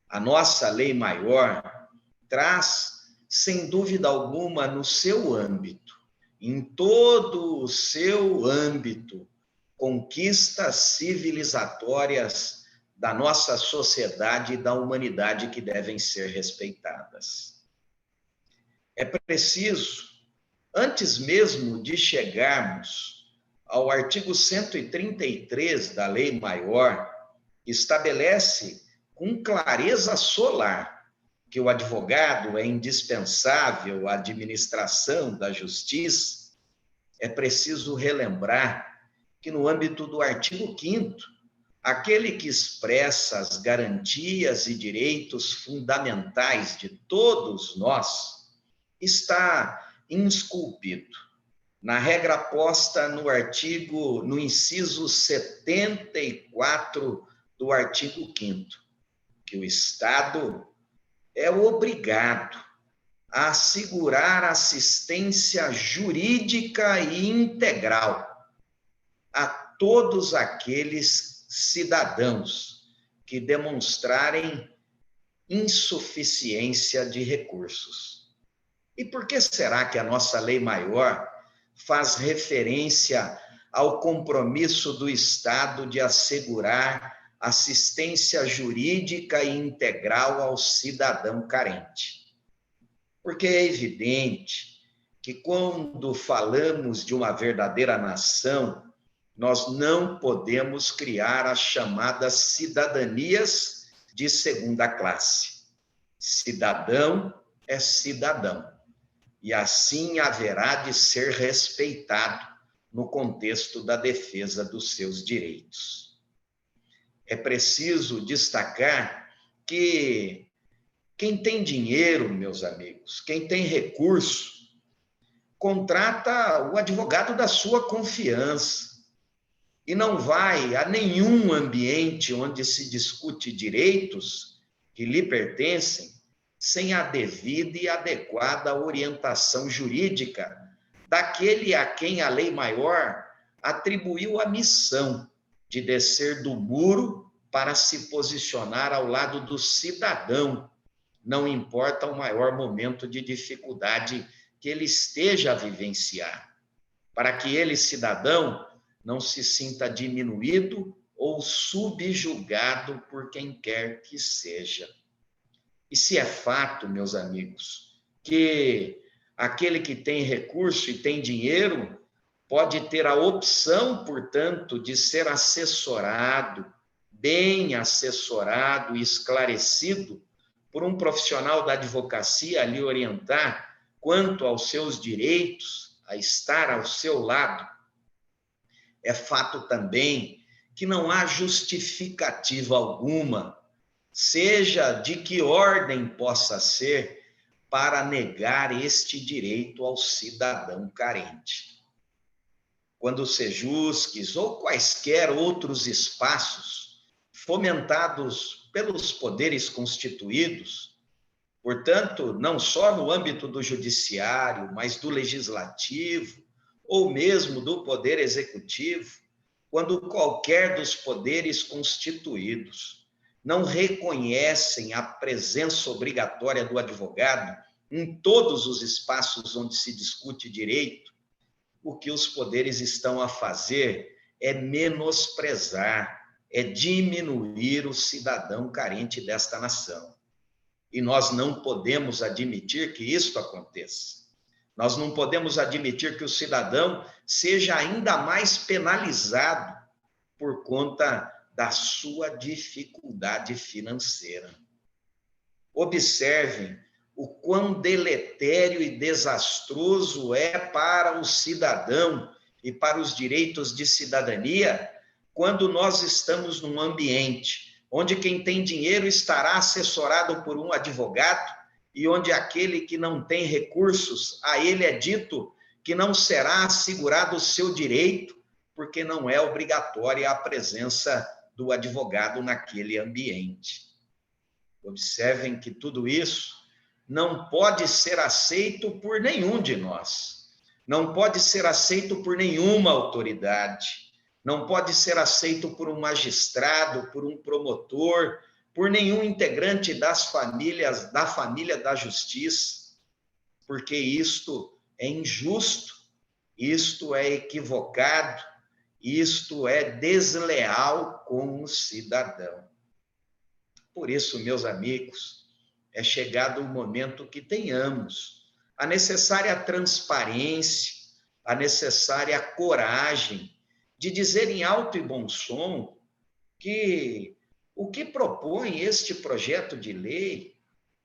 A nossa lei maior traz, sem dúvida alguma, no seu âmbito, em todo o seu âmbito, conquistas civilizatórias da nossa sociedade e da humanidade que devem ser respeitadas. É preciso, antes mesmo de chegarmos ao artigo 133 da Lei Maior, que estabelece com clareza solar que o advogado é indispensável à administração da justiça, é preciso relembrar que no âmbito do artigo 5º, aquele que expressa as garantias e direitos fundamentais de todos nós, está esculpido na regra posta no inciso 74 do artigo 5º, que o Estado é obrigado a assegurar assistência jurídica e integral a todos aqueles cidadãos que demonstrarem insuficiência de recursos. E por que será que a nossa lei maior faz referência ao compromisso do Estado de assegurar assistência jurídica e integral ao cidadão carente? Porque é evidente que quando falamos de uma verdadeira nação, nós não podemos criar as chamadas cidadanias de segunda classe. Cidadão é cidadão, e assim haverá de ser respeitado no contexto da defesa dos seus direitos. É preciso destacar que quem tem dinheiro, meus amigos, quem tem recurso, contrata o advogado da sua confiança e não vai a nenhum ambiente onde se discute direitos que lhe pertencem sem a devida e adequada orientação jurídica daquele a quem a lei maior atribuiu a missão de descer do muro para se posicionar ao lado do cidadão, não importa o maior momento de dificuldade que ele esteja a vivenciar, para que ele, cidadão, não se sinta diminuído ou subjugado por quem quer que seja. E se é fato, meus amigos, que aquele que tem recurso e tem dinheiro pode ter a opção, portanto, de ser assessorado, bem assessorado e esclarecido por um profissional da advocacia a lhe orientar quanto aos seus direitos, a estar ao seu lado, é fato também que não há justificativa alguma, seja de que ordem possa ser, para negar este direito ao cidadão carente. Quando o Sejusques ou quaisquer outros espaços fomentados pelos poderes constituídos, portanto, não só no âmbito do judiciário, mas do legislativo, ou mesmo do poder executivo, quando qualquer dos poderes constituídos não reconhecem a presença obrigatória do advogado em todos os espaços onde se discute direito, o que os poderes estão a fazer é menosprezar, é diminuir o cidadão carente desta nação. E nós não podemos admitir que isto aconteça. Nós não podemos admitir que o cidadão seja ainda mais penalizado por conta da sua dificuldade financeira. Observem o quão deletério e desastroso é para o cidadão e para os direitos de cidadania quando nós estamos num ambiente onde quem tem dinheiro estará assessorado por um advogado e onde aquele que não tem recursos, a ele é dito que não será assegurado o seu direito, porque não é obrigatória a presença do advogado naquele ambiente. Observem que tudo isso não pode ser aceito por nenhum de nós, não pode ser aceito por nenhuma autoridade, não pode ser aceito por um magistrado, por um promotor, por nenhum integrante da família da justiça, porque isto é injusto, isto é equivocado, isto é desleal com o cidadão. Por isso, meus amigos, é chegado o momento que tenhamos a necessária transparência, a necessária coragem de dizer em alto e bom som que o que propõe este projeto de lei,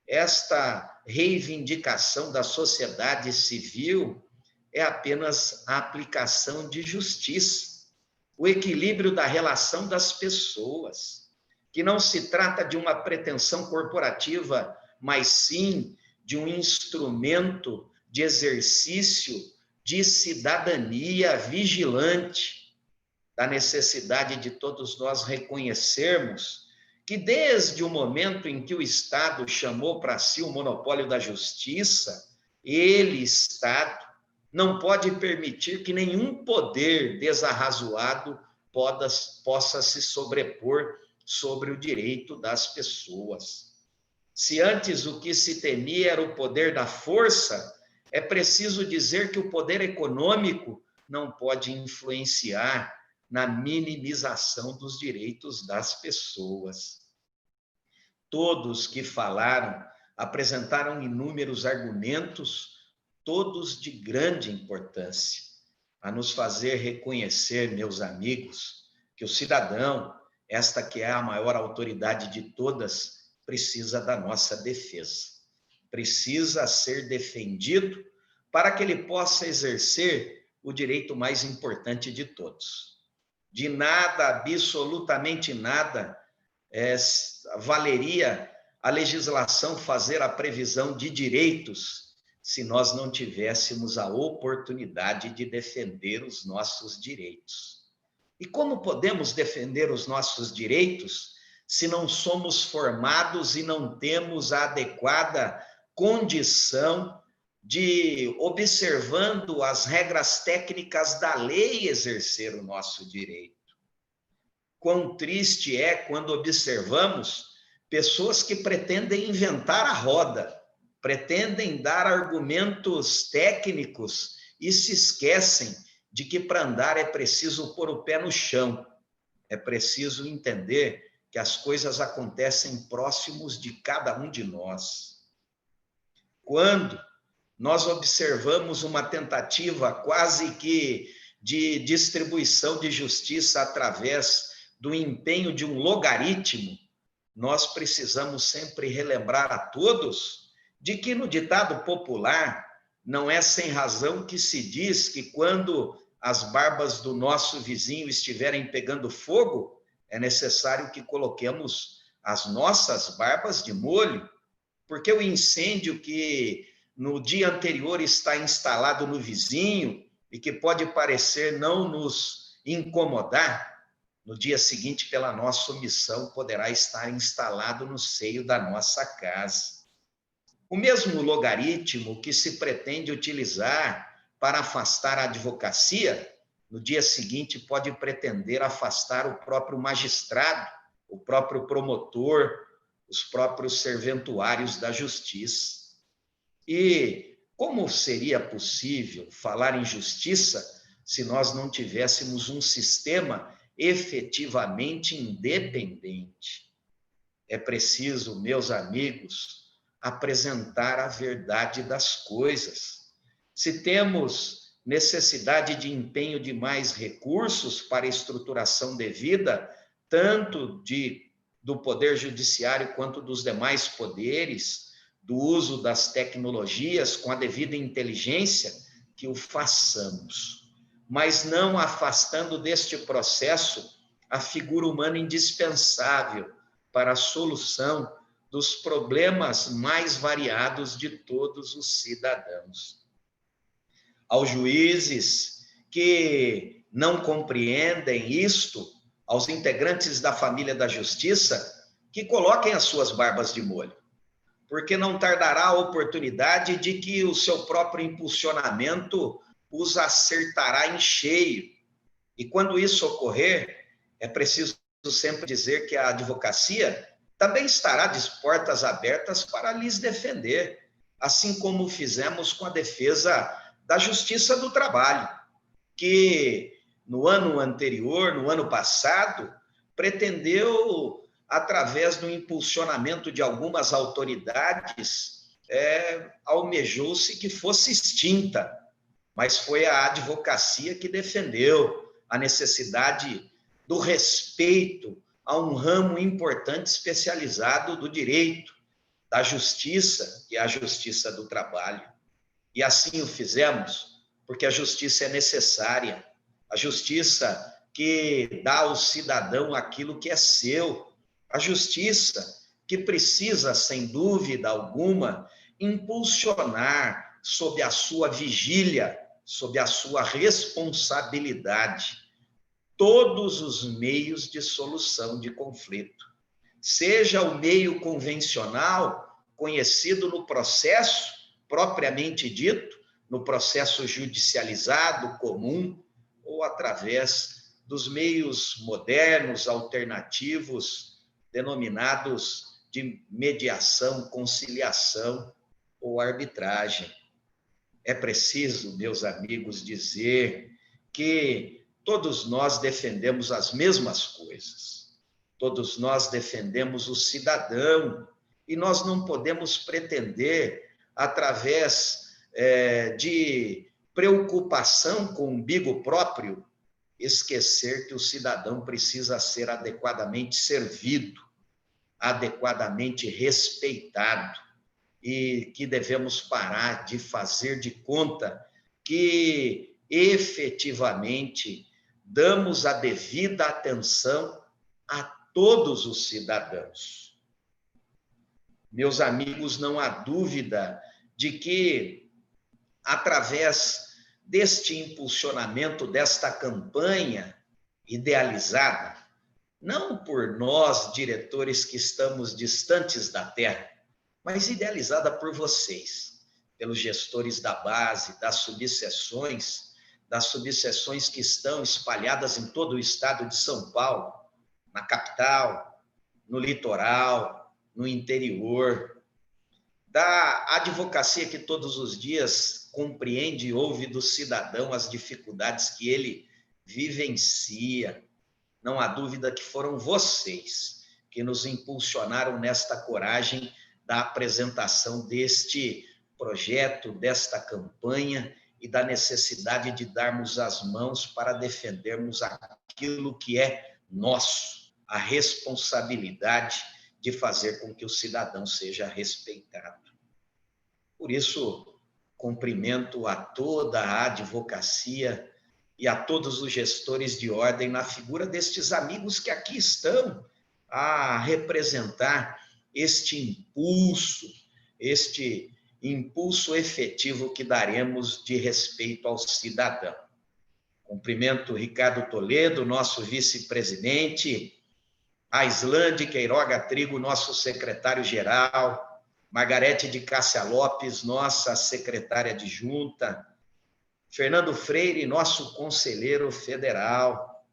esta reivindicação da sociedade civil, é apenas a aplicação de justiça, o equilíbrio da relação das pessoas, que não se trata de uma pretensão corporativa, mas sim de um instrumento de exercício de cidadania vigilante, da necessidade de todos nós reconhecermos que desde o momento em que o Estado chamou para si o monopólio da justiça, ele, Estado, não pode permitir que nenhum poder desarrazoado possa se sobrepor sobre o direito das pessoas. Se antes o que se temia era o poder da força, é preciso dizer que o poder econômico não pode influenciar na minimização dos direitos das pessoas. Todos que falaram apresentaram inúmeros argumentos, todos de grande importância, a nos fazer reconhecer, meus amigos, que o cidadão, esta que é a maior autoridade de todas, precisa da nossa defesa. Precisa ser defendido para que ele possa exercer o direito mais importante de todos. De nada, absolutamente nada, valeria a legislação fazer a previsão de direitos se nós não tivéssemos a oportunidade de defender os nossos direitos. E como podemos defender os nossos direitos se não somos formados e não temos a adequada condição de, observando as regras técnicas da lei, exercer o nosso direito? Quão triste é quando observamos pessoas que pretendem inventar a roda, pretendem dar argumentos técnicos e se esquecem de que para andar é preciso pôr o pé no chão, é preciso entender que as coisas acontecem próximos de cada um de nós. Quando nós observamos uma tentativa quase que de distribuição de justiça através do empenho de um logaritmo, nós precisamos sempre relembrar a todos de que no ditado popular não é sem razão que se diz que quando as barbas do nosso vizinho estiverem pegando fogo, é necessário que coloquemos as nossas barbas de molho, porque o incêndio que no dia anterior está instalado no vizinho e que pode parecer não nos incomodar, no dia seguinte, pela nossa omissão, poderá estar instalado no seio da nossa casa. O mesmo logaritmo que se pretende utilizar para afastar a advocacia, no dia seguinte pode pretender afastar o próprio magistrado, o próprio promotor, os próprios serventuários da justiça. E como seria possível falar em justiça se nós não tivéssemos um sistema efetivamente independente? É preciso, meus amigos, apresentar a verdade das coisas. Se temos necessidade de empenho de mais recursos para a estruturação devida, tanto do Poder Judiciário quanto dos demais poderes, do uso das tecnologias com a devida inteligência, que o façamos, mas não afastando deste processo a figura humana indispensável para a solução dos problemas mais variados de todos os cidadãos. Aos juízes que não compreendem isto, aos integrantes da família da justiça, que coloquem as suas barbas de molho, porque não tardará a oportunidade de que o seu próprio impulsionamento os acertará em cheio. E quando isso ocorrer, é preciso sempre dizer que a advocacia também estará de portas abertas para lhes defender, assim como fizemos com a defesa da Justiça do Trabalho, que no ano anterior, no ano passado, pretendeu, através do impulsionamento de algumas autoridades, almejou-se que fosse extinta, mas foi a advocacia que defendeu a necessidade do respeito a um ramo importante especializado do direito, da justiça, que é a Justiça do Trabalho. E assim o fizemos, porque a justiça é necessária, a justiça que dá ao cidadão aquilo que é seu, a justiça que precisa, sem dúvida alguma, impulsionar sob a sua vigília, sob a sua responsabilidade, todos os meios de solução de conflito. Seja o meio convencional, conhecido no processo propriamente dito, no processo judicializado comum, ou através dos meios modernos, alternativos, denominados de mediação, conciliação ou arbitragem. É preciso, meus amigos, dizer que todos nós defendemos as mesmas coisas. Todos nós defendemos o cidadão e nós não podemos pretender, através de preocupação com o umbigo próprio, esquecer que o cidadão precisa ser adequadamente servido, adequadamente respeitado, e que devemos parar de fazer de conta que efetivamente damos a devida atenção a todos os cidadãos. Meus amigos, não há dúvida de que, através deste impulsionamento, desta campanha idealizada, não por nós, diretores que estamos distantes da terra, mas idealizada por vocês, pelos gestores da base, das subseções que estão espalhadas em todo o estado de São Paulo, na capital, no litoral, no interior, da advocacia que todos os dias compreende e ouve do cidadão as dificuldades que ele vivencia. Não há dúvida que foram vocês que nos impulsionaram nesta coragem da apresentação deste projeto, desta campanha e da necessidade de darmos as mãos para defendermos aquilo que é nosso, a responsabilidade de fazer com que o cidadão seja respeitado. Por isso, cumprimento a toda a advocacia e a todos os gestores de ordem na figura destes amigos que aqui estão a representar este impulso efetivo que daremos de respeito ao cidadão. Cumprimento Ricardo Toledo, nosso vice-presidente, a Islande Queiroga Trigo, nosso secretário-geral, Margarete de Cássia Lopes, nossa secretária adjunta, Fernando Freire, nosso conselheiro federal,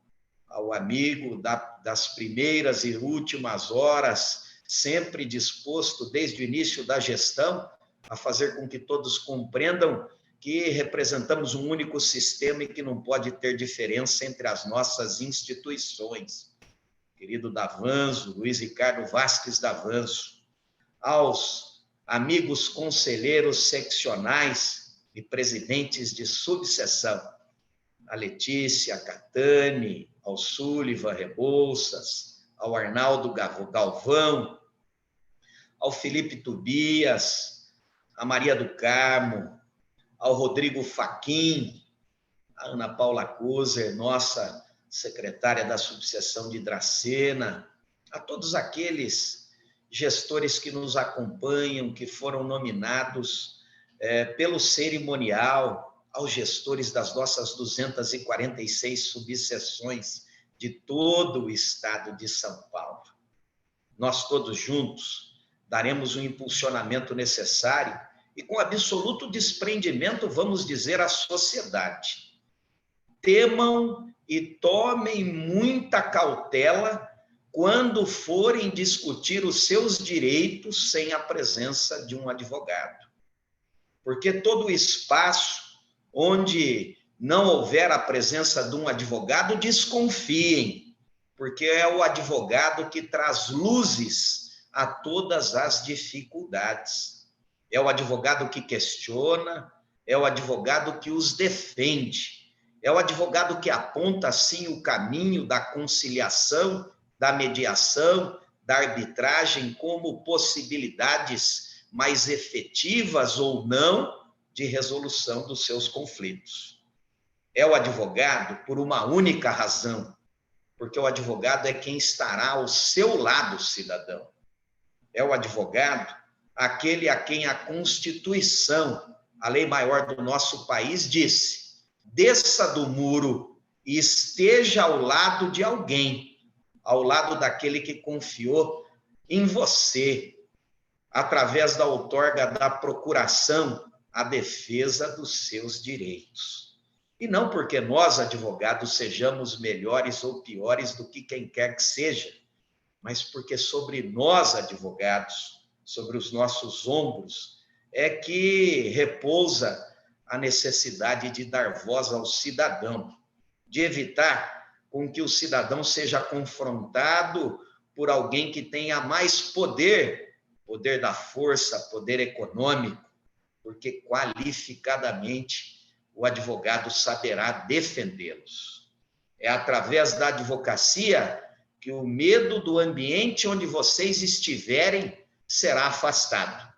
ao amigo das primeiras e últimas horas, sempre disposto desde o início da gestão a fazer com que todos compreendam que representamos um único sistema e que não pode ter diferença entre as nossas instituições. Querido Davanzo, Luiz Ricardo Vasques Davanzo, aos amigos conselheiros seccionais e presidentes de subseção, a Letícia, a Catane, ao Sullivan Rebouças, ao Arnaldo Galvão, ao Felipe Tobias, a Maria do Carmo, ao Rodrigo Faquim, a Ana Paula Kozer, nossa secretária da subseção de Dracena, a todos aqueles gestores que nos acompanham, que foram nominados pelo cerimonial, aos gestores das nossas 246 subseções de todo o estado de São Paulo. Nós todos juntos daremos o impulsionamento necessário e com absoluto desprendimento vamos dizer à sociedade: temam e tomem muita cautela quando forem discutir os seus direitos sem a presença de um advogado. Porque todo espaço onde não houver a presença de um advogado, desconfiem, porque é o advogado que traz luzes a todas as dificuldades. É o advogado que questiona, é o advogado que os defende, é o advogado que aponta, sim, o caminho da conciliação, da mediação, da arbitragem como possibilidades mais efetivas ou não de resolução dos seus conflitos. É o advogado por uma única razão, porque o advogado é quem estará ao seu lado, cidadão. É o advogado aquele a quem a Constituição, a lei maior do nosso país, disse: desça do muro e esteja ao lado de alguém, ao lado daquele que confiou em você, através da outorga da procuração, a defesa dos seus direitos. E não porque nós, advogados, sejamos melhores ou piores do que quem quer que seja, mas porque sobre nós, advogados, sobre os nossos ombros, é que repousa a necessidade de dar voz ao cidadão, de evitar com que o cidadão seja confrontado por alguém que tenha mais poder, poder da força, poder econômico, porque qualificadamente o advogado saberá defendê-los. É através da advocacia que o medo do ambiente onde vocês estiverem será afastado.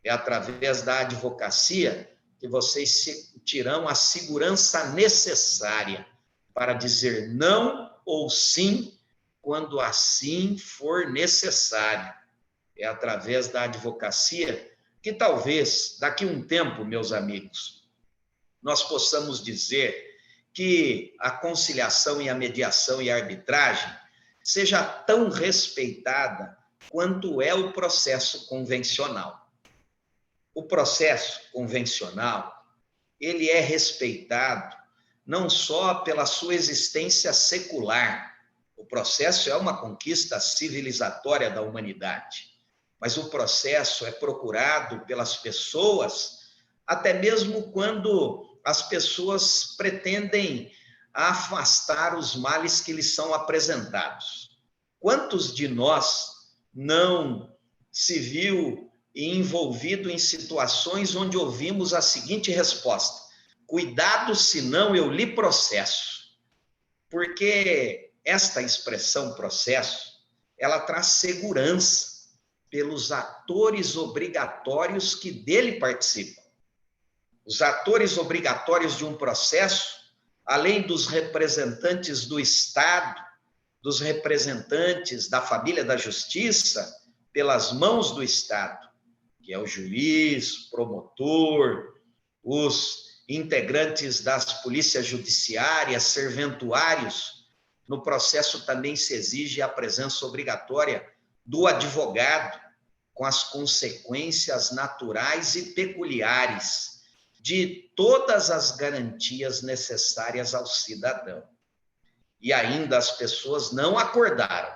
É através da advocacia que vocês sentirão a segurança necessária para dizer não ou sim quando assim for necessário. É através da advocacia que talvez, daqui a um tempo, meus amigos, nós possamos dizer que a conciliação e a mediação e a arbitragem seja tão respeitada quanto é o processo convencional. O processo convencional, ele é respeitado não só pela sua existência secular. O processo é uma conquista civilizatória da humanidade, mas o processo é procurado pelas pessoas, até mesmo quando as pessoas pretendem afastar os males que lhes são apresentados. Quantos de nós não se viu envolvido em situações onde ouvimos a seguinte resposta: cuidado, senão eu lhe processo? Porque esta expressão processo, ela traz segurança pelos atores obrigatórios que dele participam. Os atores obrigatórios de um processo, além dos representantes do Estado, dos representantes da família da justiça, pelas mãos do Estado, que é o juiz, promotor, os integrantes das polícias judiciárias, serventuários, no processo também se exige a presença obrigatória do advogado, com as consequências naturais e peculiares de todas as garantias necessárias ao cidadão. E ainda as pessoas não acordaram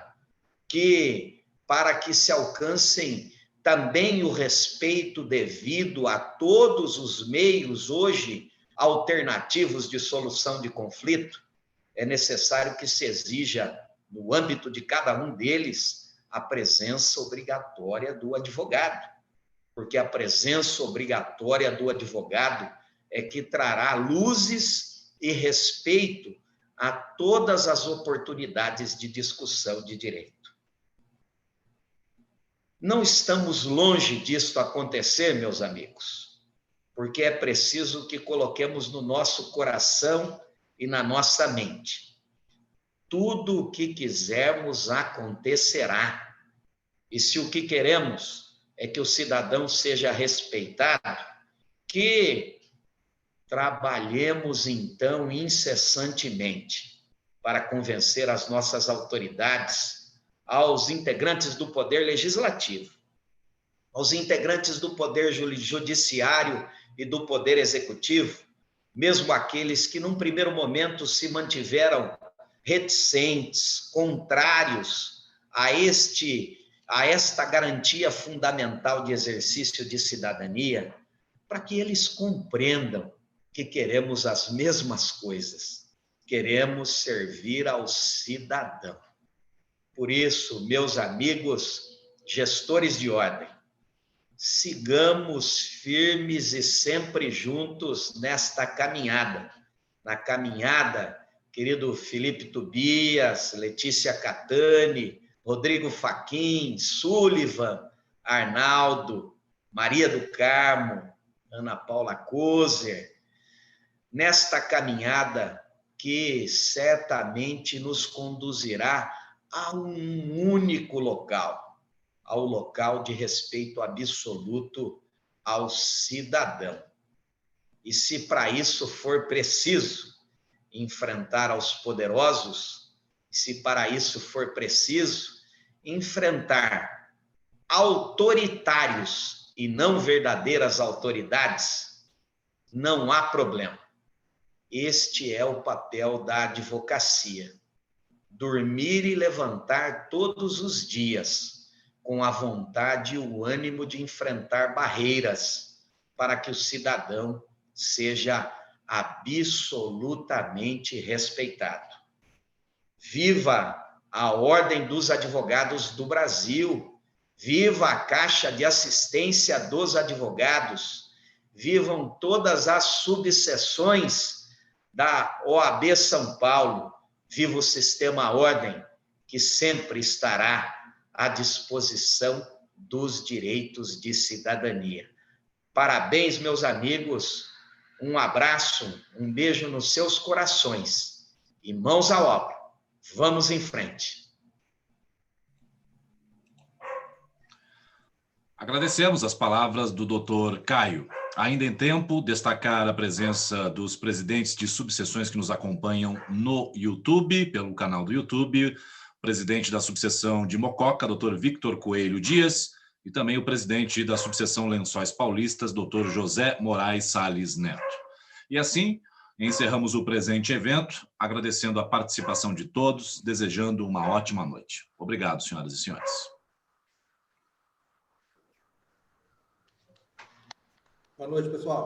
que, para que se alcancem também o respeito devido a todos os meios hoje alternativos de solução de conflito, é necessário que se exija, no âmbito de cada um deles, a presença obrigatória do advogado, porque a presença obrigatória do advogado é que trará luzes e respeito a todas as oportunidades de discussão de direito. Não estamos longe disto acontecer, meus amigos, porque é preciso que coloquemos no nosso coração e na nossa mente: tudo o que quisermos acontecerá. E se o que queremos é que o cidadão seja respeitado, que trabalhemos então incessantemente para convencer as nossas autoridades, aos integrantes do Poder Legislativo, aos integrantes do Poder Judiciário e do Poder Executivo, mesmo aqueles que num primeiro momento se mantiveram reticentes, contrários a esta garantia fundamental de exercício de cidadania, para que eles compreendam que queremos as mesmas coisas, queremos servir ao cidadão. Por isso, meus amigos, gestores de ordem, sigamos firmes e sempre juntos nesta caminhada. Na caminhada, querido Felipe Tobias, Letícia Catani, Rodrigo Fachin, Sullivan, Arnaldo, Maria do Carmo, Ana Paula Kozer, nesta caminhada que certamente nos conduzirá a um único local, ao local de respeito absoluto ao cidadão. E se para isso for preciso enfrentar aos poderosos, se para isso for preciso enfrentar autoritários e não verdadeiras autoridades, não há problema. Este é o papel da advocacia. Dormir e levantar todos os dias, com a vontade e o ânimo de enfrentar barreiras, para que o cidadão seja absolutamente respeitado. Viva a Ordem dos Advogados do Brasil! Viva a Caixa de Assistência dos Advogados! Vivam todas as subseções da OAB São Paulo! Viva o Sistema Ordem, que sempre estará à disposição dos direitos de cidadania. Parabéns, meus amigos, um abraço, um beijo nos seus corações e mãos à obra. Vamos em frente. Agradecemos as palavras do Dr. Caio. Ainda em tempo, destacar a presença dos presidentes de subseções que nos acompanham no YouTube, pelo canal do YouTube, presidente da subseção de Mococa, Dr. Victor Coelho Dias, e também o presidente da subseção Lençóis Paulistas, Dr. José Moraes Salles Neto. E assim, encerramos o presente evento, agradecendo a participação de todos, desejando uma ótima noite. Obrigado, senhoras e senhores. Boa noite, pessoal.